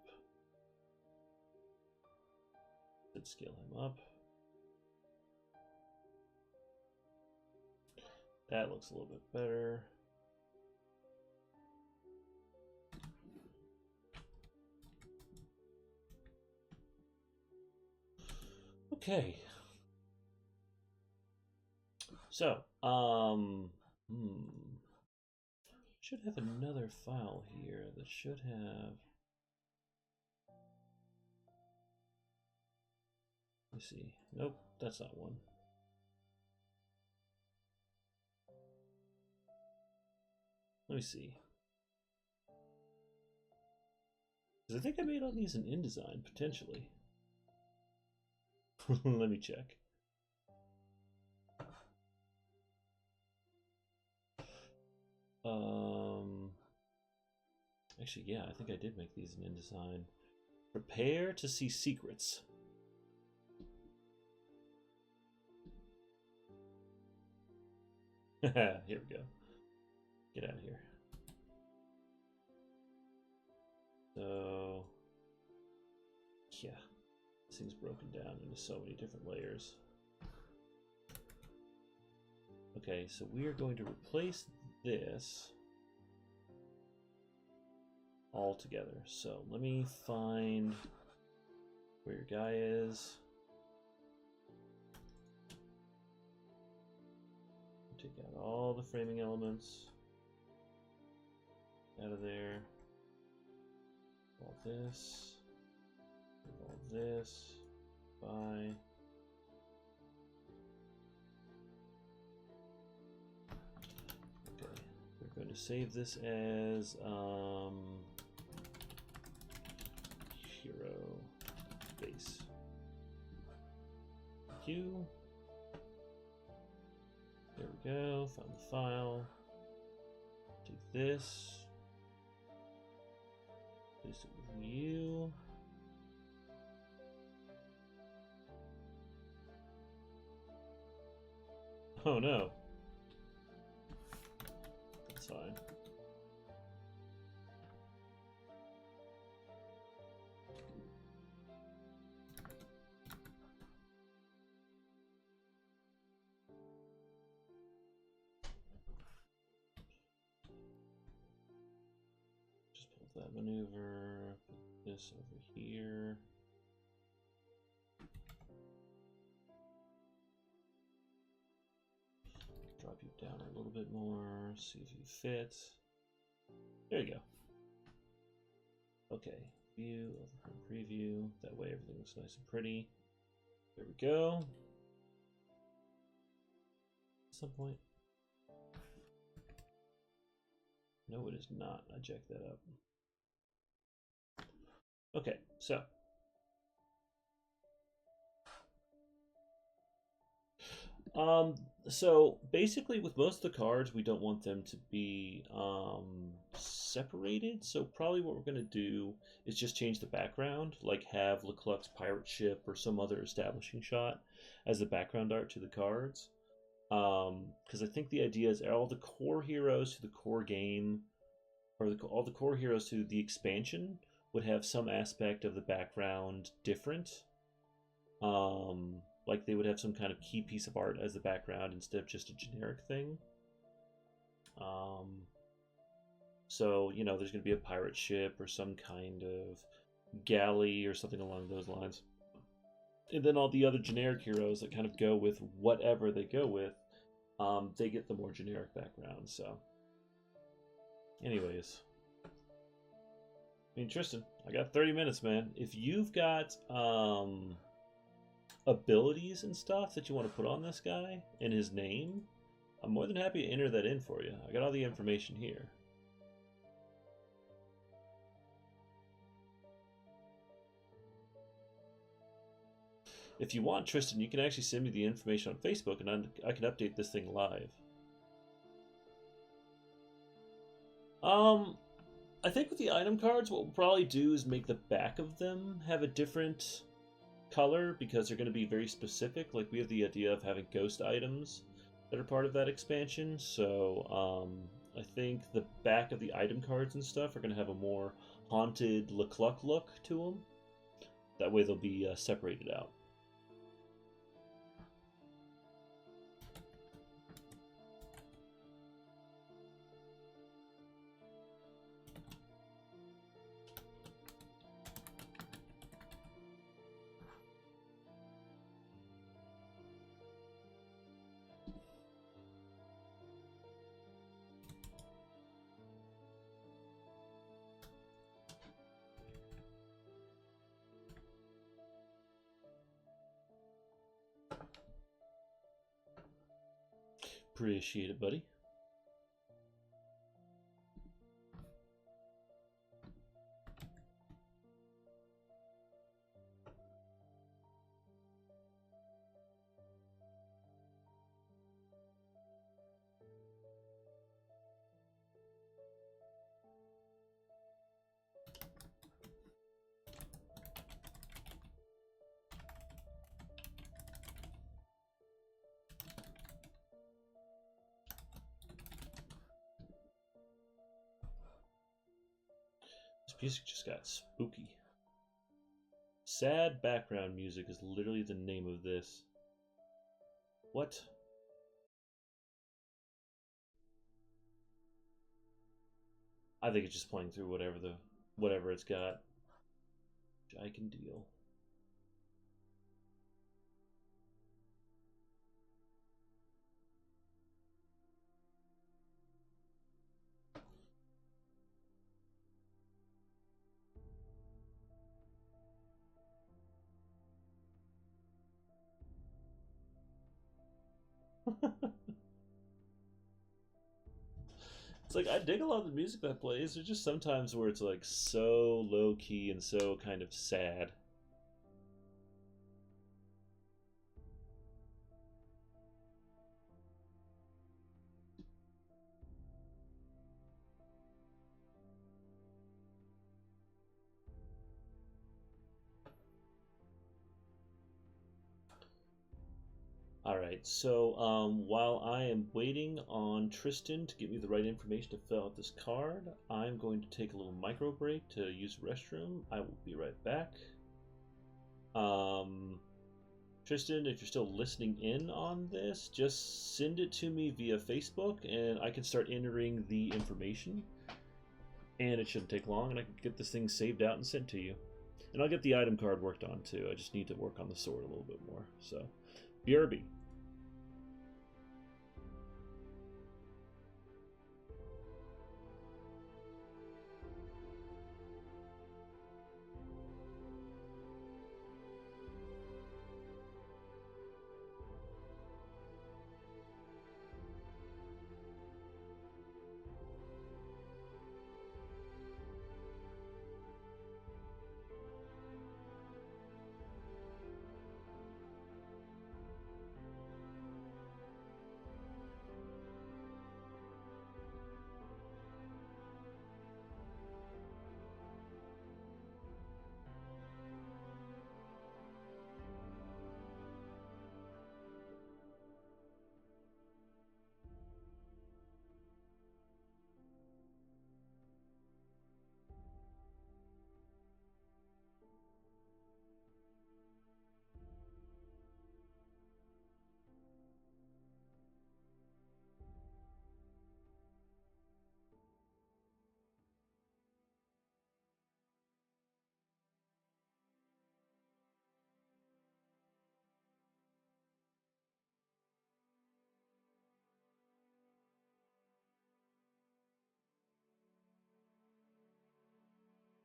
Let's scale him up. That looks a little bit better. Okay. So, should have another file here that should have. Let me see. Nope, that's not one. Let me see. Because I think I made all these in InDesign, potentially. Let me check. Actually, yeah, I think I did make these in InDesign. Prepare to see secrets. Here we go. Get out of here. So, yeah, this thing's broken down into so many different layers. Okay, so we are going to replace this all together. So let me find where your guy is. Take out all the framing elements out of there. All this. All this. Bye. Okay, we're going to save this as hero base. Q. There we go. Found the file. Take this. Place it with you. Oh no. That's fine. Just pull that maneuver, put this over here. Drop you down a little bit more, see if you fit. There you go. Okay, view, overhead preview. That way everything looks nice and pretty. There we go. At some point. No, it is not. I jacked that up. Okay, so. So basically with most of the cards, we don't want them to be separated. So probably what we're going to do is just change the background, like have Leclerc's pirate ship or some other establishing shot as the background art to the cards. Because I think the idea is all the core heroes to the core game, or all the core heroes to the expansion would have some aspect of the background different. Like they would have some kind of key piece of art as the background instead of just a generic thing. So, you know, there's going to be a pirate ship or some kind of galley or something along those lines. And then all the other generic heroes that kind of go with whatever they go with, they get the more generic background. So, anyways. I mean, Tristan, I got 30 minutes, man. If you've got abilities and stuff that you want to put on this guy and his name, I'm more than happy to enter that in for you. I got all the information here. If you want, Tristan, you can actually send me the information on Facebook, and I can update this thing live. I think with the item cards, what we'll probably do is make the back of them have a different color because they're going to be very specific. Like, we have the idea of having ghost items that are part of that expansion, so I think the back of the item cards and stuff are going to have a more haunted Lecluck look to them. That way they'll be separated out. Appreciate it, buddy. This music just got spooky. Sad background music is literally the name of this. What? I think it's just playing through whatever it's got. Which I can deal. It's like, I dig a lot of the music that plays. There's just sometimes where it's like so low key and so kind of sad. Alright, so while I am waiting on Tristan to give me the right information to fill out this card, I'm going to take a little micro break to use the restroom. I will be right back. Tristan, if you're still listening in on this, just send it to me via Facebook and I can start entering the information. And it shouldn't take long, and I can get this thing saved out and sent to you. And I'll get the item card worked on too. I just need to work on the sword a little bit more. So, BRB.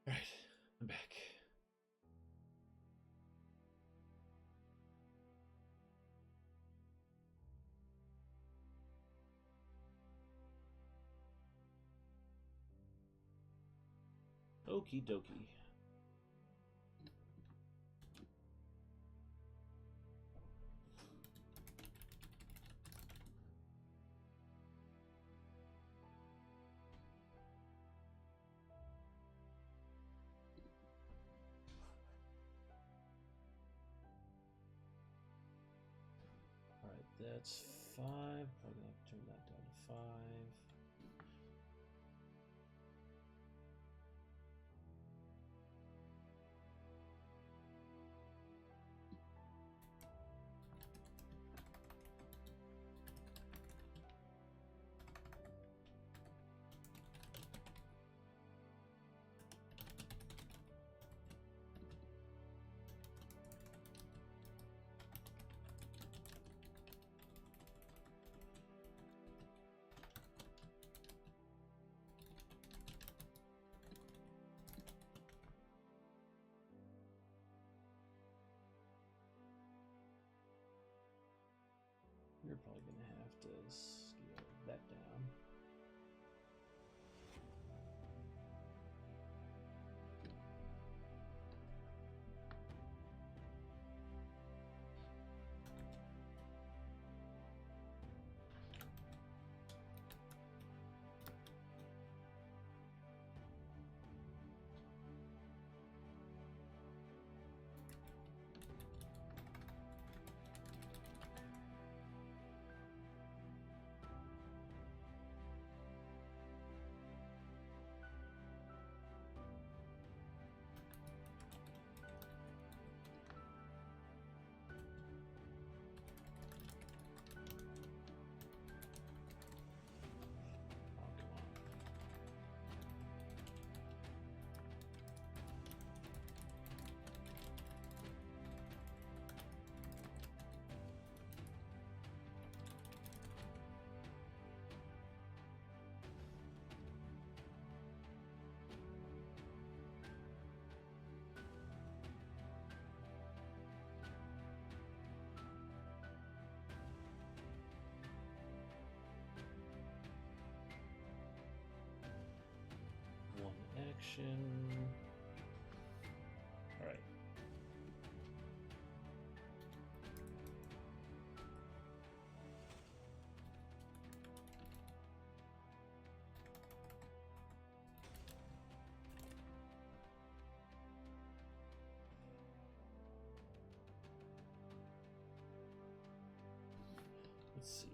Alright, I'm back. Okie dokie. Alright, that's 5. Probably gonna have to turn that down to 5. We're probably going to have to scale that down. Action. All right. Let's see.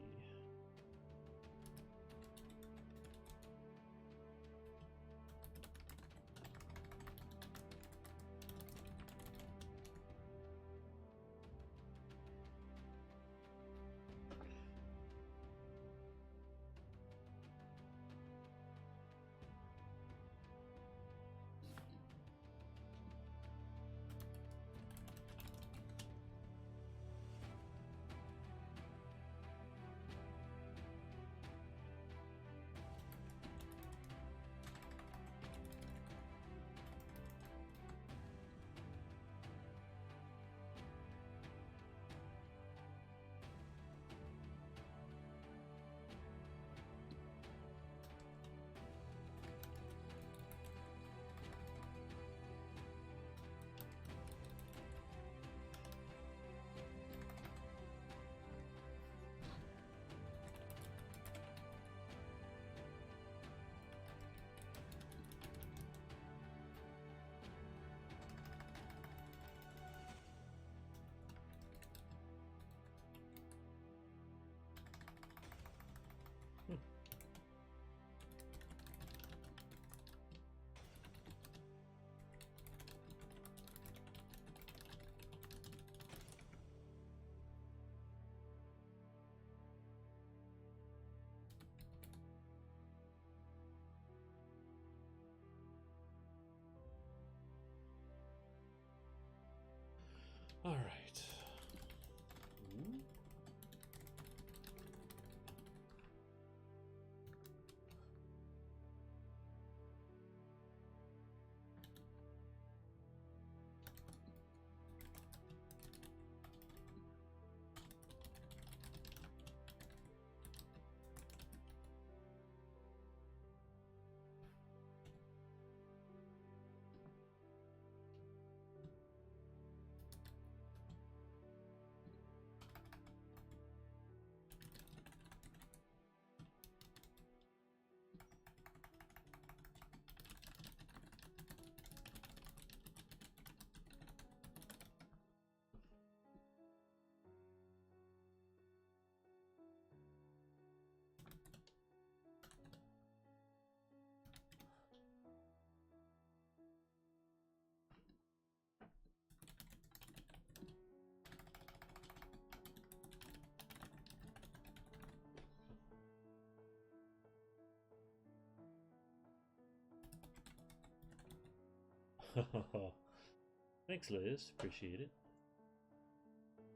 Thanks, Liz. Appreciate it.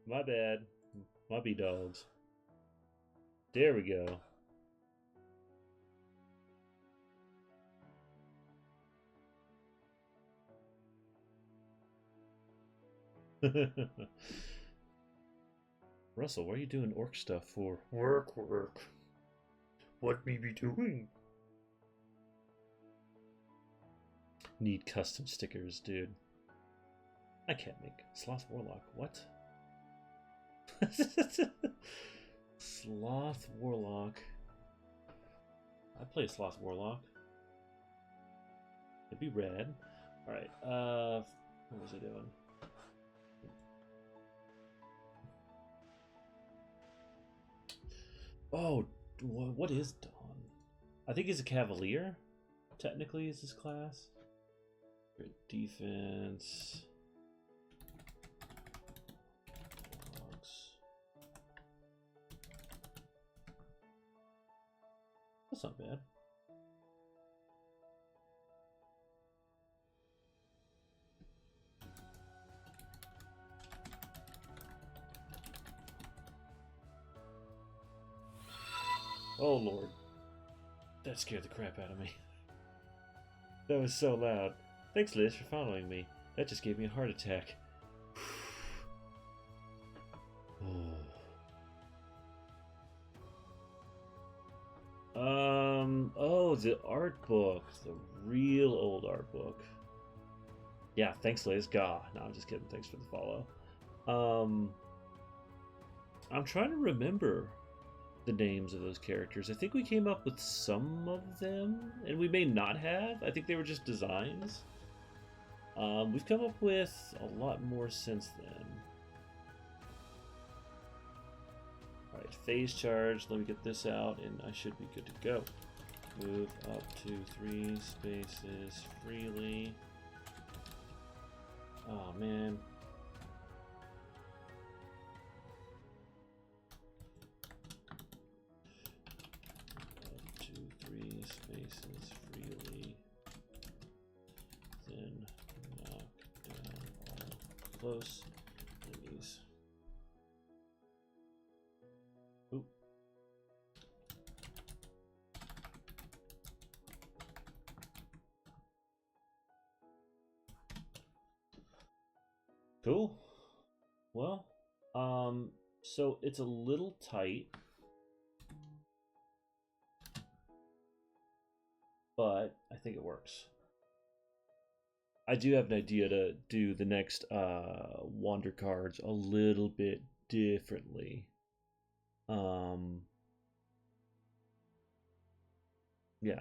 My bad. My B-dogs. There we go. Russell, what are you doing orc stuff for? Work. What me be doing? Need custom stickers, dude. I can't make Sloth Warlock. What? Sloth Warlock. I play Sloth Warlock. It'd be rad. Alright, what was I doing? Oh, what is Dawn? I think he's a Cavalier, technically, is his class. Great defense. That's not bad. Oh Lord. That scared the crap out of me. That was so loud. Thanks, Liz, for following me. That just gave me a heart attack. Oh, the art book. The real old art book. Yeah, thanks, Liz. Gah. No, I'm just kidding. Thanks for the follow. I'm trying to remember the names of those characters. I think we came up with some of them, and we may not have. I think they were just designs. We've come up with a lot more since then. Alright, phase charge. Let me get this out, and I should be good to go. Move up to 3 spaces freely. Oh, man. Up to 3 spaces freely. Then knock down all close enemies. Oop. Cool. Well, so it's a little tight, but I think it works. I do have an idea to do the next Wander cards a little bit differently. Yeah,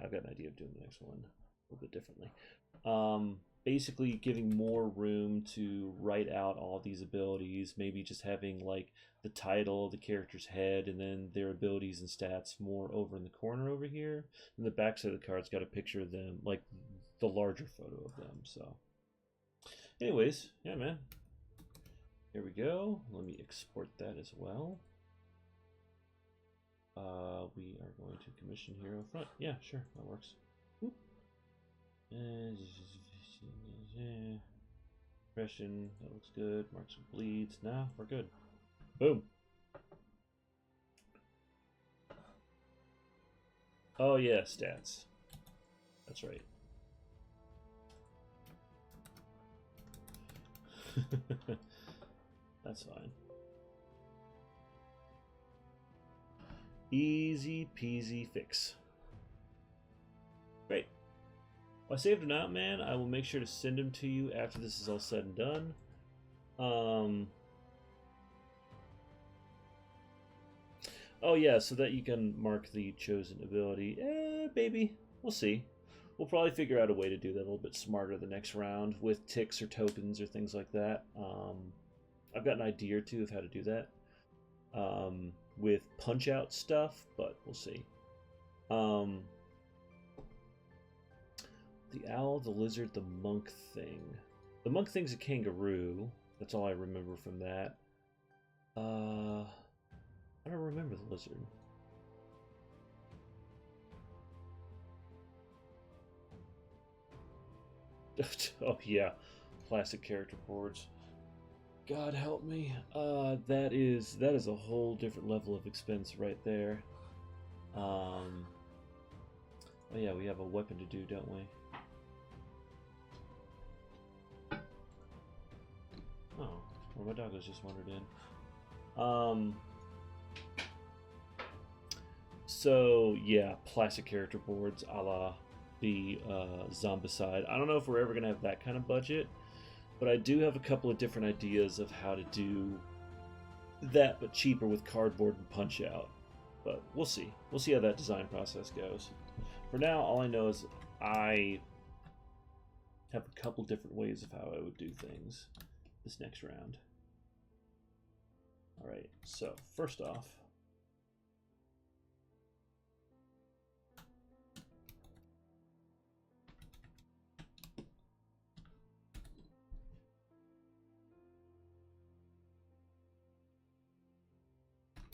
I've got an idea of doing the next one a little bit differently. Basically giving more room to write out all these abilities, maybe just having like the title of the character's head and then their abilities and stats more over in the corner over here. And the backside of the card's got a picture of them, like the larger photo of them. So anyways, yeah, man. Here we go. Let me export that as well. We are going to commission hero front. Yeah, sure, that works. Whoop. Impression, that looks good. Marks of bleeds. Nah, we're good. Boom. Oh yeah, stats. That's right. That's fine. Easy peasy fix. Great. Well, I saved them out, man. I will make sure to send them to you after this is all said and done. Oh yeah, so that you can mark the chosen ability. Baby, we'll see. We'll probably figure out a way to do that a little bit smarter the next round with ticks or tokens or things like that. I've got an idea or two of how to do that with punch-out stuff, but we'll see. The owl, the lizard, the monk thing. The monk thing's a kangaroo. That's all I remember from that. I don't remember the lizard. Oh yeah, plastic character boards. God help me. That is a whole different level of expense right there. Oh yeah, we have a weapon to do, don't we? Oh, well, my dog has just wandered in. So yeah, plastic character boards, a la the Zombicide. I don't know if we're ever gonna have that kind of budget, but I do have a couple of different ideas of how to do that, but cheaper with cardboard and punch out. But we'll see. We'll see how that design process goes. For now, all I know is I have a couple different ways of how I would do things this next round. All right, so first off,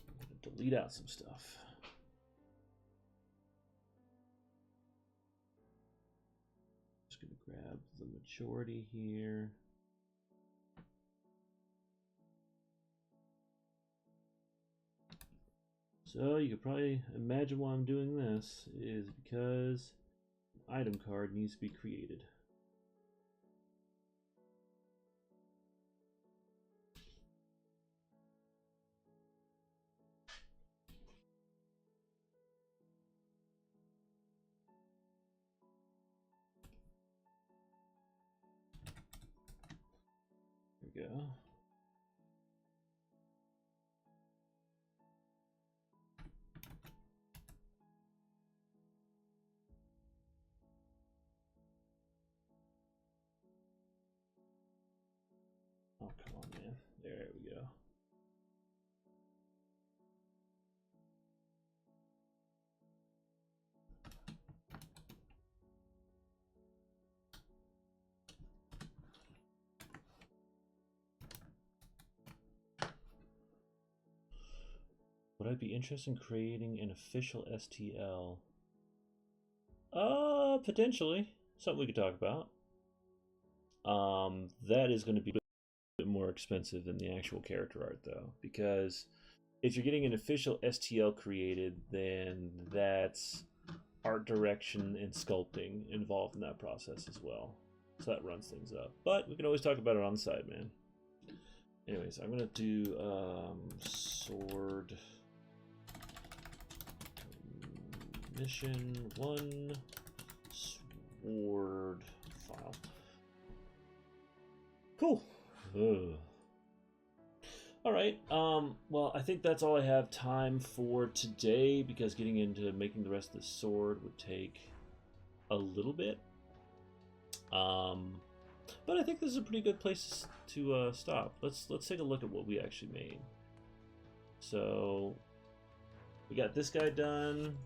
I'm going to delete out some stuff. Just going to grab the majority here. So you could probably imagine why I'm doing this is because an item card needs to be created. There we go. Oh, come on, man. There we go. Would I be interested in creating an official STL? Potentially. Something we could talk about. That is going to be a bit more expensive than the actual character art, though, because if you're getting an official STL created, then that's art direction and sculpting involved in that process as well. So that runs things up. But we can always talk about it on the side, man. Anyways, I'm going to do sword mission 1 sword file. Cool. Ugh. All right. Well, I think that's all I have time for today because getting into making the rest of the sword would take a little bit. But I think this is a pretty good place to stop. Let's take a look at what we actually made. So we got this guy done.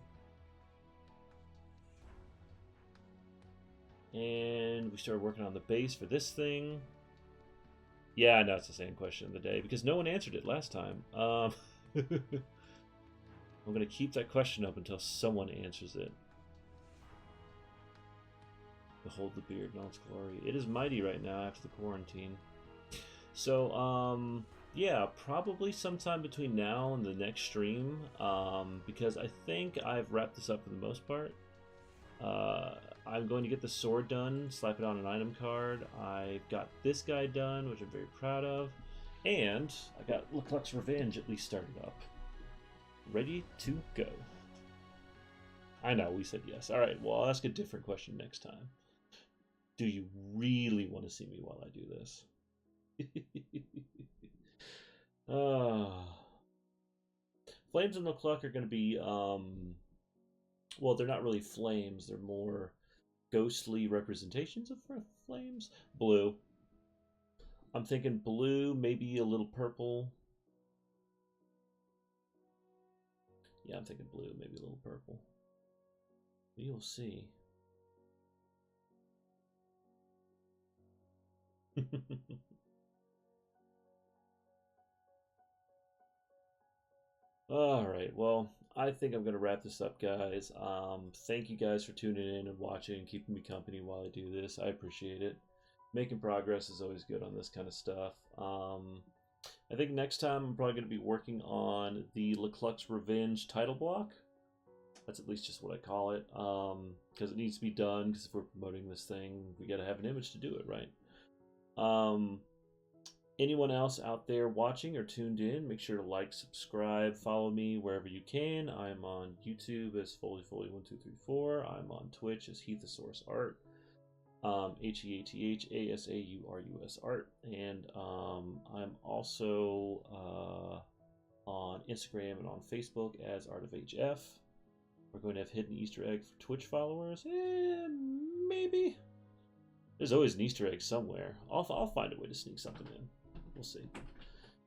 And we started working on the base for this thing. Yeah, I know it's the same question of the day because no one answered it last time. I'm going to keep that question up until someone answers it. Behold the beard in all its glory. It is mighty right now after the quarantine. So, yeah, probably sometime between now and the next stream, because I think I've wrapped this up for the most part. I'm going to get the sword done, slap it on an item card. I've got this guy done, which I'm very proud of. And I got Leclerc's Revenge at least started up. Ready to go. I know, we said yes. Alright, well, I'll ask a different question next time. Do you really want to see me while I do this? Flames and Leclerc are going to be, well, they're not really flames. They're more ghostly representations of flames. Blue. I'm thinking blue, maybe a little purple. Yeah, I'm thinking blue, maybe a little purple. We will see. All right, well, I think I'm gonna wrap this up, guys. Thank you guys for tuning in and watching and keeping me company while I do this. I appreciate it. Making progress is always good on this kind of stuff. I think next time I'm probably gonna be working on the Lecluck's Revenge title block. That's at least just what I call it, because it needs to be done. Because if we're promoting this thing, we got to have an image to do it, right? Anyone else out there watching or tuned in, make sure to like, subscribe, follow me wherever you can. I'm on YouTube as FoleyFoley1234. I'm on Twitch as Heathosaurus Art, HEATHASAURUS Art, and I'm also on Instagram and on Facebook as Art of HF. We're going to have hidden Easter egg for Twitch followers. Maybe. There's always an Easter egg somewhere. I'll find a way to sneak something in. We'll see.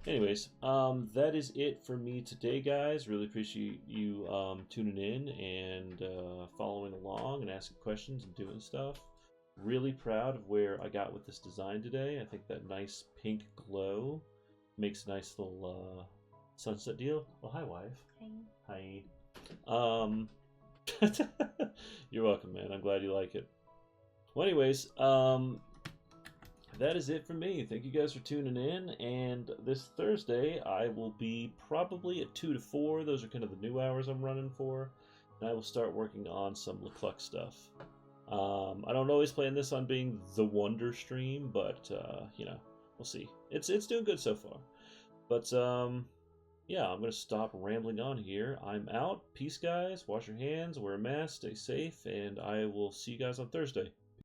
Anyways, that is it for me today, guys. Really appreciate you tuning in and following along and asking questions and doing stuff. Really proud of where I got with this design today. I think that nice pink glow makes a nice little sunset deal. Oh, hi, wife. Hi. You're welcome, man. I'm glad you like it. Well, anyways, that is it for me. Thank you guys for tuning in. And this Thursday, I will be probably at 2 to 4. Those are kind of the new hours I'm running for. And I will start working on some Lecluck stuff. I don't always plan this on being the Wonder stream, but you know, we'll see. It's doing good so far. But yeah, I'm going to stop rambling on here. I'm out. Peace, guys. Wash your hands, wear a mask, stay safe, and I will see you guys on Thursday.